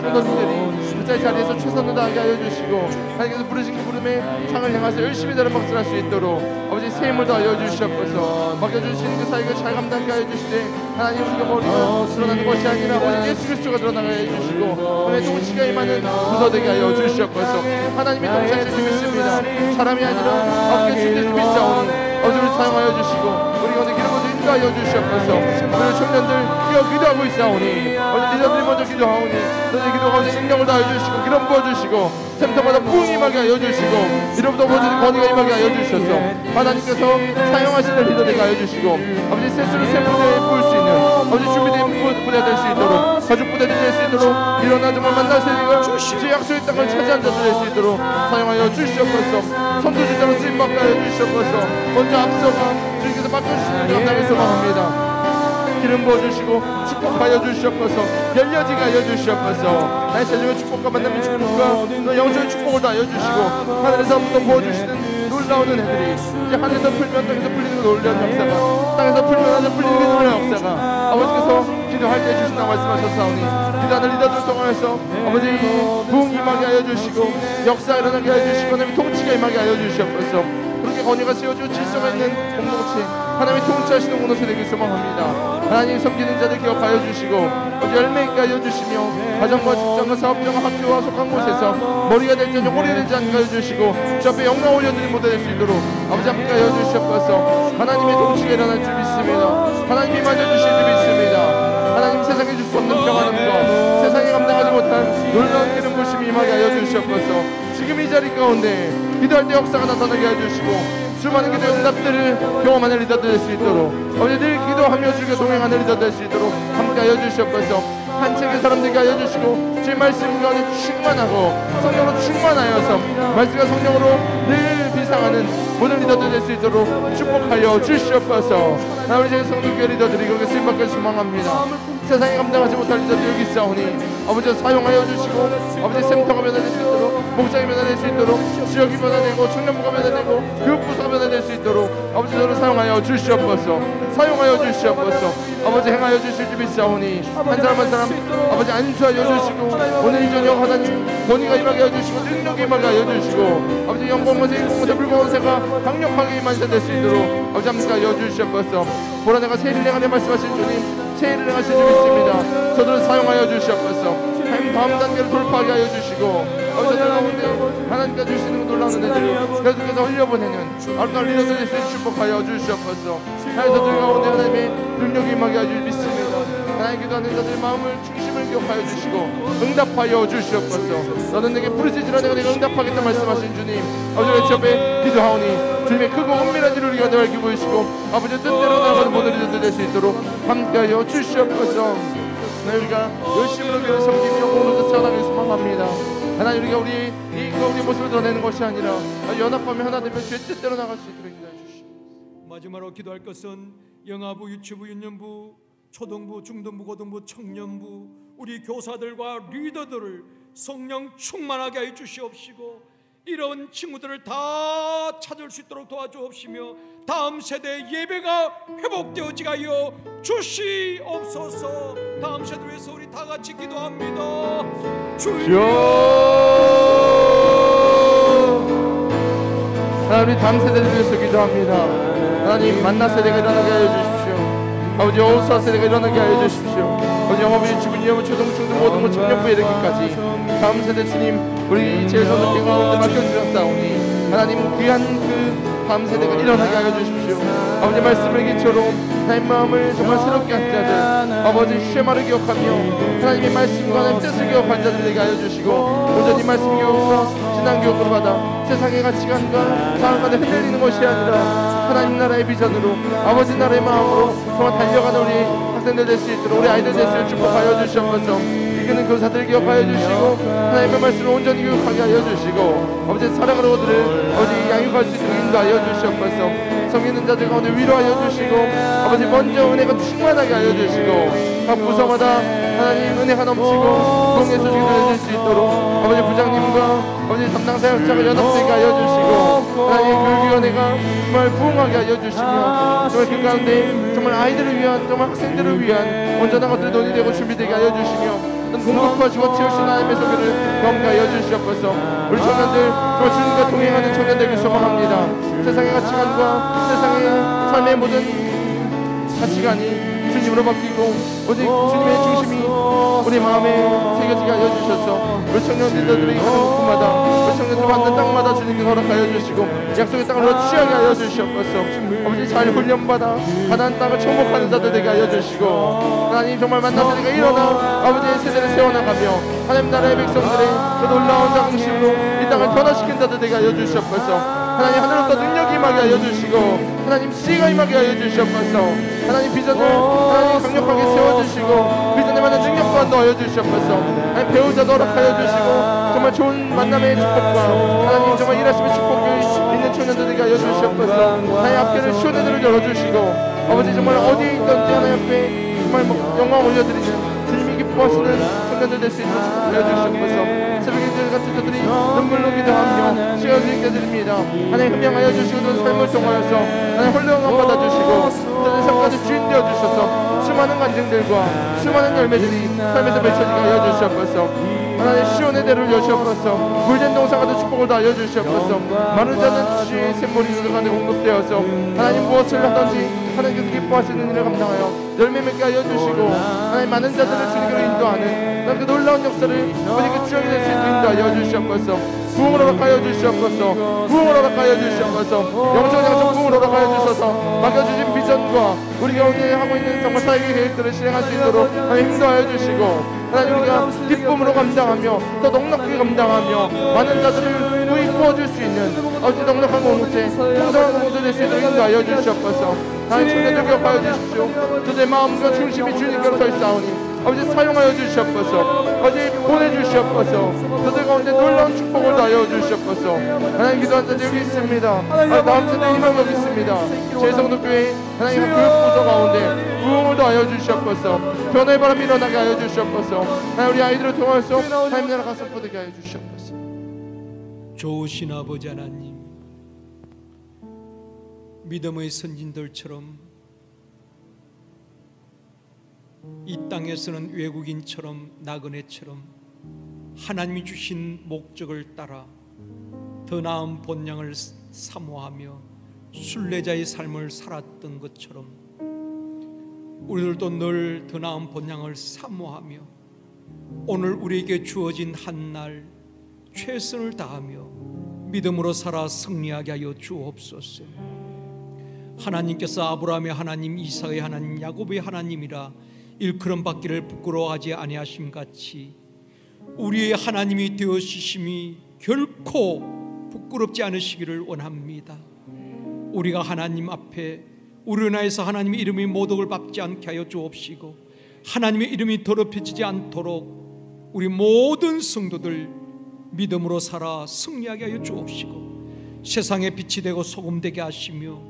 성도님들이 각자의 자리에서 최선을 다하게 하여 주시고 하나님께서 부르신 그 부름에 상을 향해서 열심히 다른 박수를 할 수 있도록 아버지 새 힘을 더하여 주시옵소서. 맡겨주시는 그 사역을 잘 감당하게 하여 주시되 하나님 우리가 머리가 드러나는 것이 아니라 오직 예수 그리스도가 드러나게 하여 주시고 하나님의 통치가 임하는 부서되게 하여 주시옵소서. 하나님의 통치를 믿습니다. 사람이 아니라 아버지 주님을 믿사오니 아버지 우리 사용하여 주시고 우리 오늘 기름을 인도하여 주시옵소서. 우리 청년들 기도하고 있사오니 아버지 리더들이 먼저 기도하오니 너희 기도하고 능력을 다하여 주시고 기름 부어주시고 센터마다 부흥이 임하게 하여 주시고 이로부터 모든 권위가 임하게 하여 주셔서 하나님께서 사용하시는 리더들에게 하여 주시고 아버지 세수를 새 부대에 부을 수 있는 아버지 준비된 부대가 될 수 있도록 가족 부대들이 될 수 있도록 일어나 정말 만나세리가 제 약속의 땅을 차지한 자들 될 수 있도록 사용하여 주시옵소서. 선두주자로 쓰임받게 하여 주시옵소서. 먼저 앞서가 주님께서 맡겨주시는 감당을 소망합니다. 기름 부어주시고 축복하여 주시옵소서. 열려지게 하여 주시옵소서. 나의 세상의 축복과 만남의 축복과 영적인 축복을 다 하여주시고 하늘에서부터 부어주시는 놀라운 은혜들이 이제 하늘에서 풀면 땅에서 풀리는 그 놀라운 역사가 땅에서 풀면 하늘에서 풀리는 그 놀라운 역사가 아버지께서 기도할 때 해주신다고 말씀하셨사오니 기도하는 리더들 통하여서 아버지 부흥 임하게 하여 주시고 역사 일어나게 하여 주시고 하나님의 통치가 임하게 하여 주시옵소서. 그렇게 권위가 세워지고 질서가 있는 공동체 하나님의 통치하시는 공동체 되길 소망합니다. 하나님 섬기는 자들 기억하여 주시고 열매 있게 하여 주시며 가정과 직장과 사업장과 학교와 속한 곳에서 머리가 될지 아니면 꼬리가 되지 않게 하여 주시고 주 앞에 영광 올려드리는 모델 될 수 있도록 아버지 함께 하여 주시옵소서. 하나님의 통치가 일어날 줄 믿습니다. 하나님이 맞아주실 줄 믿습니다. 하나님 세상에 줄 수 없는 평안함과 세상에 감당하지 못한 놀라운 기름 부으심이 임하게 하여 주시옵소서. 지금 이 자리 가운데 기도할 때 역사가 나타나게 해주시고 수많은 기도의 응답들을 경험하는 리더들 될 수 있도록 아버지 늘 기도하며 주께 동행하는 리더들 될 수 있도록 함께 하여 주시옵소서. 한 책의 사람들에게 하여 주시고 주의 말씀 가운데 충만하고 성령으로 충만하여서 말씀과 성령으로 늘 상하는 모든 리더들 될 수 있도록 축복하여 주시옵소서. 우리 제 성도교회 리더들이 거기에 쓰임받길 소망합니다. 세상에 감당하지 못할 리더들 여기 있사오니 아버지 사용하여 주시고 아버지 센터가 변화될 수 있도록 목장이 변화될 수 있도록 지역이 변화되고 청년부가 변화되고 교육부서가 변화될 수 있도록 아버지 저를 사용하여 주시옵소서. 사용하여 주시옵소서. 아버지 행하여 주실 줄 믿사오니 한 사람 한 사람 아버지 안수하여 주시고 오늘 이 저녁 하나님 권위가 임하게 하여 주시고 능력이 임하게 하여 주시고 아버지 영광원세 인공원세 불공원세가 강력하게 임하게 수 있도록 아버지 함께하여 주시옵소서. 보라 내가 새 일을 행하려 말씀하신 주님 새 일을 행하실 줄 믿습니다. 저들을 사용하여 주시옵소서. 하나님 다음 단계를 돌파하게 하여 주시고 아버지 저들 가운데 하나님께서 주시는 놀라운 은혜들을 계속해서 흘려보내는 아름다운 리더들의 수 축복하여 주시옵소서. 하나님 저들 가운데 하나님의 능력이 임하게 하여 줄 믿습니다. 하나님 기도하는 자들의 마음을 중심을 기억하여 주시고 응답하여 주시옵소서. 너는 내게 부르짖으라 내가 네가 응답하겠다 말씀하신 주님 아버지 주 앞에 기도하오니 주님의 크고 은밀한 일을 우리가 알게 보이시고 아버지의 뜻대로 나아가는 모든 리더들 될 수 있도록 함께하여 주시옵소서. 우리가 열심히 교회를 섬기며 공로도 세워나가길 소망합니다. 하나님 우리가 우리 모습을 드러내는 것이 아니라 연합하며 하나 되면 주의 뜻대로 나갈 수 있도록 인도해 주시옵소서. 마지막으로 기도할 것은 영아부, 유치부, 유년부, 초등부, 중등부, 고등부, 청년부 우리 교사들과 리더들을 성령 충만하게 해 주시옵시고 이런 친구들을 다 찾을 수 있도록 도와주옵시며 다음 세대 예배가 회복되어지게 하여 주시옵소서. 다음 세대 위해서 우리 다 같이 기도합니다. 주여 하나님 다음 세대를 위해서 기도합니다. 하나님 만나 세대가 일어나게 하여 주십시오. 아버지 어우사 세대가 일어나게 하여 주십시오. 아버지 영어부 유치부 유년부 초등 중등 고등부 청년부에 이르기까지 다음 세대 주님 우리 제일 선생님 가운데 맡겨주셨사오니 하나님 귀한 그 다음 세대가 일어나게 하여 주십시오. 아버지 말씀을 기초로 하나님 마음을 정말 새롭게 한 자들 아버지 쉐마를 기억하며 하나님의 말씀과 하나님 뜻을 기억한 자들 되게 하여 주시고 온전히 말씀 교육과 신앙 교육을 받아 세상의 가치관과 상황과는 흔들리는 것이 아니라 하나님 나라의 비전으로 아버지 나라의 마음으로 정말 달려가는 우리 학생들 될 수 있도록 우리 아이들 될 수 있도록 축복하여 주시옵소서. 이끄는 교사들 기억하여 주시고 하나님의 말씀을 온전히 교육하게 하여 주시고 아버지 사랑으로 그들을 아버지 양육할 수 있도록 인도하여 주시옵소서. 섬기는 자들 가운데 위로하여 주시고 아버지 먼저 은혜가 충만하게 하여 주시고 각 부서마다 하나님 은혜가 넘치고 공의 소식이 들려질 수 있도록 아버지 부장님과 아버지 담당 사역자가 연합되게 하여 주시고 하나님 교육위원회가 정말 부흥하게 하여 주시며 정말 그 가운데 정말 아이들을 위한 정말 학생들을 위한 온전한 것들이 논의되고 준비되게 하여 주시며 공급하시고 채우신 하나님의 소개를 경험하여 주시옵소서. 우리 청년들 정말 주님과 동행하는 청년 되길 소망합니다. 세상의 가치관과 세상의 삶의 모든 가치관이 주님으로 바뀌고 오직 주님의 중심이 우리 마음에 새겨지게 하여 주셔서 우리 청년들이 가는 곳마다 우리 청년들 받는 땅마다 주님께 허락하여 주시고 약속의 땅을 취하게 하여 주시옵소서. 아버지 잘 훈련받아 가나안 땅을 정복하는 자들 되게 하여 주시고 하나님 정말 만나 세대가 일어나 아버지의 세대를 세워나가며 하나님 나라의 백성들의 그 놀라운 자긍심으로 이 땅을 변화시킨 자들 되게 하여 주시옵소서. 하나님 하늘로부터 능력이 임하게 하여 주시고 하나님 지혜가 임하게 하여 주시옵소서. 하나님 비전을 하나님 강력하게 세워주시고 비전에 맞는 능력과 넣어 주시옵소서. 하나님 배우자도 허락하여 주시고 정말 좋은 만남의 축복과 하나님 정말 일하심의 축복이 있는 청년들에게 하여 주시옵소서. 하나님 앞길을 시원해들을 열어주시고 아버지 정말 어디에 있든지 하나님 앞에 정말 영광 올려드리는 주님이 기뻐하시는 청년들 될 수 있도록 축복하여 주시옵소서. 새벽에 같은 자들이 눈물로 기도하며 시간을 드리게 드립니다. 하나님 흠양하여 주시고 삶을 통하여서 하나님 홀령함 받아주시고 저의 삶까지 주인 되어주셔서 수많은 간증들과 수많은 열매들이 삶에서 맺혀지게 하여 주시옵소서. 하나님 시온의 대를 여시옵소서. 물된 동상과도 축복을 다하여 주시옵소서. 많은 자는 주의 샘물이 들어가는 공급되어서 하나님 무엇을 하든지 하나님께서 기뻐하시는 일을 감당하여 열매 맺게 하여 주시고 하나님 많은 자들을 주님께로 인도하는 그 놀라운 역사를 우리 그 주역이 될 수 있도록 인도하여 주시옵소서. 부흥을 허락하여 주시옵소서. 부흥을 허락하여 주시옵소서. 영적 부흥을 허락하여 주셔서 맡겨주신 비전과 우리 가운데 하고 있는 정말 사역의 계획들을 실행할 수 있도록 하나님 인도하여 주시고 하나님 우리가 기쁨으로 감당하며 더 넉넉하게 감당하며 많은 자들을 부이 부어줄 수 있는 어찌 넉넉한 공동체 풍성한 공동체 될 수 있도록 인도하여 주시옵소서. 하나님 청년들 기억하여 주십시오. 저들의 마음과 중심이 주님께로 서 있사오니 아버지 사용하여 주시옵소서. 아버지 보내주시옵소서. 저들 가운데 놀라운 축복을 다하여 주시옵소서. 하나님 기도한 자 여기 있습니다. 다음 주에 희망 여기 있습니다. 제성도교회 하나님 교육부서 가운데 부흥을 다하여 주시옵소서. 변화의 바람이 일어나게 하여 주시옵소서. 하나님 우리 아이들을 통해서 하나님 나라 가슴 뻗게 하여 주시옵소서. 좋으신 아버지 하나님, 믿음의 선진들처럼 이 땅에서는 외국인처럼 나그네처럼 하나님이 주신 목적을 따라 더 나은 본향을 사모하며 순례자의 삶을 살았던 것처럼 우리들도 늘 더 나은 본향을 사모하며 오늘 우리에게 주어진 한날 최선을 다하며 믿음으로 살아 승리하게 하여 주옵소서. 하나님께서 아브라함의 하나님, 이삭의 하나님, 야곱의 하나님이라 일컬음 받기를 부끄러워하지 아니하심 같이 우리의 하나님이 되어주심이 결코 부끄럽지 않으시기를 원합니다. 우리가 하나님 앞에 우러나에서 하나님의 이름이 모독을 받지 않게 하여 주옵시고 하나님의 이름이 더럽혀지지 않도록 우리 모든 성도들 믿음으로 살아 승리하게 하여 주옵시고 세상의 빛이 되고 소금 되게 하시며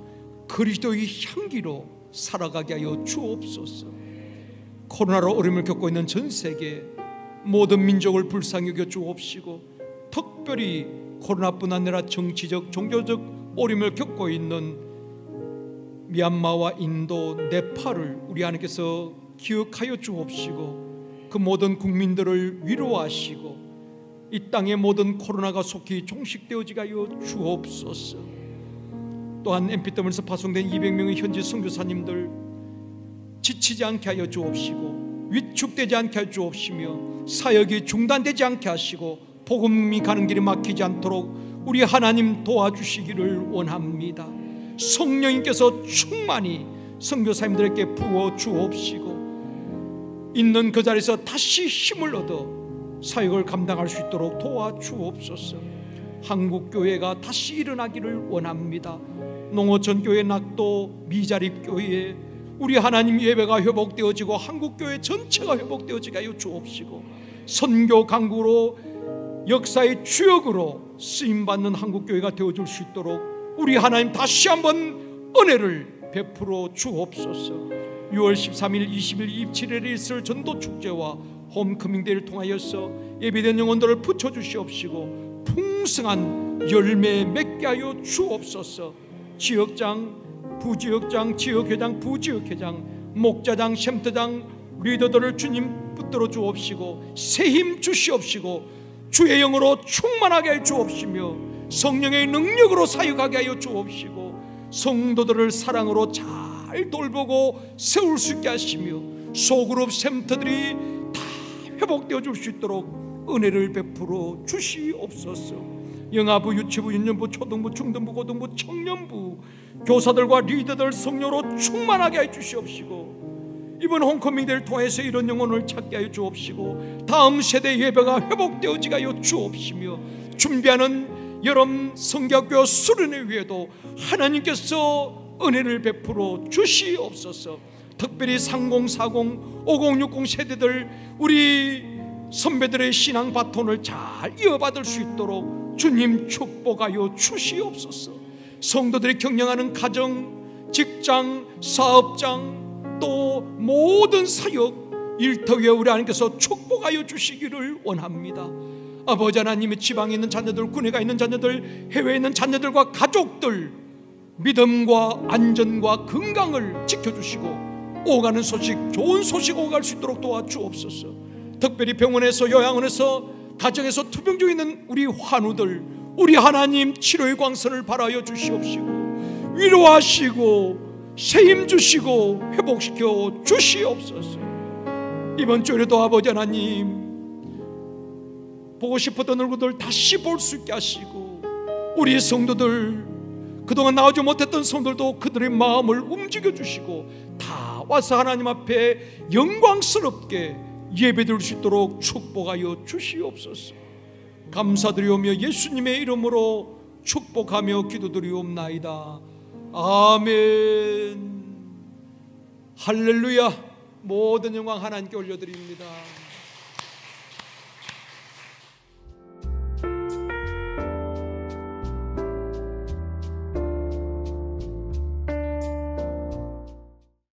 그리스도의 향기로 살아가게 하여 주옵소서. 코로나로 어려움을 겪고 있는 전 세계 모든 민족을 불쌍히 여겨 주옵시고 특별히 코로나뿐 아니라 정치적, 종교적 어려움을 겪고 있는 미얀마와 인도, 네팔을 우리 하나님께서 기억하여 주옵시고 그 모든 국민들을 위로하시고 이 땅의 모든 코로나가 속히 종식되어지게 하여 주옵소서. 또한 MPW에서 파송된 200명의 현지 선교사님들 지치지 않게 하여 주옵시고 위축되지 않게 하여 주옵시며 사역이 중단되지 않게 하시고 복음이 가는 길이 막히지 않도록 우리 하나님 도와주시기를 원합니다. 성령님께서 충만히 선교사님들에게 부어 주옵시고 있는 그 자리에서 다시 힘을 얻어 사역을 감당할 수 있도록 도와주옵소서. 한국교회가 다시 일어나기를 원합니다. 농어촌교회, 낙도, 미자립교회 우리 하나님 예배가 회복되어지고 한국교회 전체가 회복되어지게 하여 주옵시고 선교 강구로 역사의 주역으로 쓰임받는 한국교회가 되어줄 수 있도록 우리 하나님 다시 한번 은혜를 베풀어 주옵소서. 6월 13일, 20일, 27일에 있을 전도축제와 홈커밍데이를 통하여서 예비된 영혼들을 붙여주시옵시고 풍성한 열매 맺게 하여 주옵소서. 지역장, 부지역장, 지역회장, 부지역회장, 목자장, შემ터장, 리더들을 주님 붙들어 주옵시고 새 힘 주시옵시고 주의 영으로 충만하게 해 주옵시며 성령의 능력으로 사역하게 하여 주옵시고 성도들을 사랑으로 잘 돌보고 세울 수 있게 하시며 소그룹 샘터들이 다 회복되어 줄 수 있도록 은혜를 베풀어 주시옵소서. 영아부, 유치부, 유년부, 초등부, 중등부, 고등부, 청년부 교사들과 리더들 성령으로 충만하게 해 주시옵시고 이번 홈커밍데이를 통해서 이런 영혼을 찾게 하여 주옵시고 다음 세대 예배가 회복되어지게 하여 주옵시며 준비하는 여름 성교학교 수련회 위에도 하나님께서 은혜를 베풀어 주시옵소서. 특별히 30, 40, 50, 60 세대들 우리 선배들의 신앙 바톤을 잘 이어받을 수 있도록 주님 축복하여 주시옵소서. 성도들이 경영하는 가정, 직장, 사업장 또 모든 사역 일터에 우리 하나님께서 축복하여 주시기를 원합니다. 아버지 하나님의 지방에 있는 자녀들, 군에가 있는 자녀들, 해외에 있는 자녀들과 가족들 믿음과 안전과 건강을 지켜주시고 오가는 소식, 좋은 소식 오갈 수 있도록 도와주옵소서. 특별히 병원에서, 요양원에서, 가정에서 투병 중에 있는 우리 환우들 우리 하나님 치료의 광선을 발하여 주시옵시고 위로하시고 새힘 주시고 회복시켜 주시옵소서. 이번 주에도 아버지 하나님 보고 싶었던 얼굴들 다시 볼 수 있게 하시고 우리 성도들 그동안 나오지 못했던 성도들도 그들의 마음을 움직여 주시고 다 와서 하나님 앞에 영광스럽게 예배드릴 수 있도록 축복하여 주시옵소서. 감사드리오며 예수님의 이름으로 축복하며 기도드리옵나이다. 아멘. 할렐루야. 모든 영광 하나님께 올려드립니다.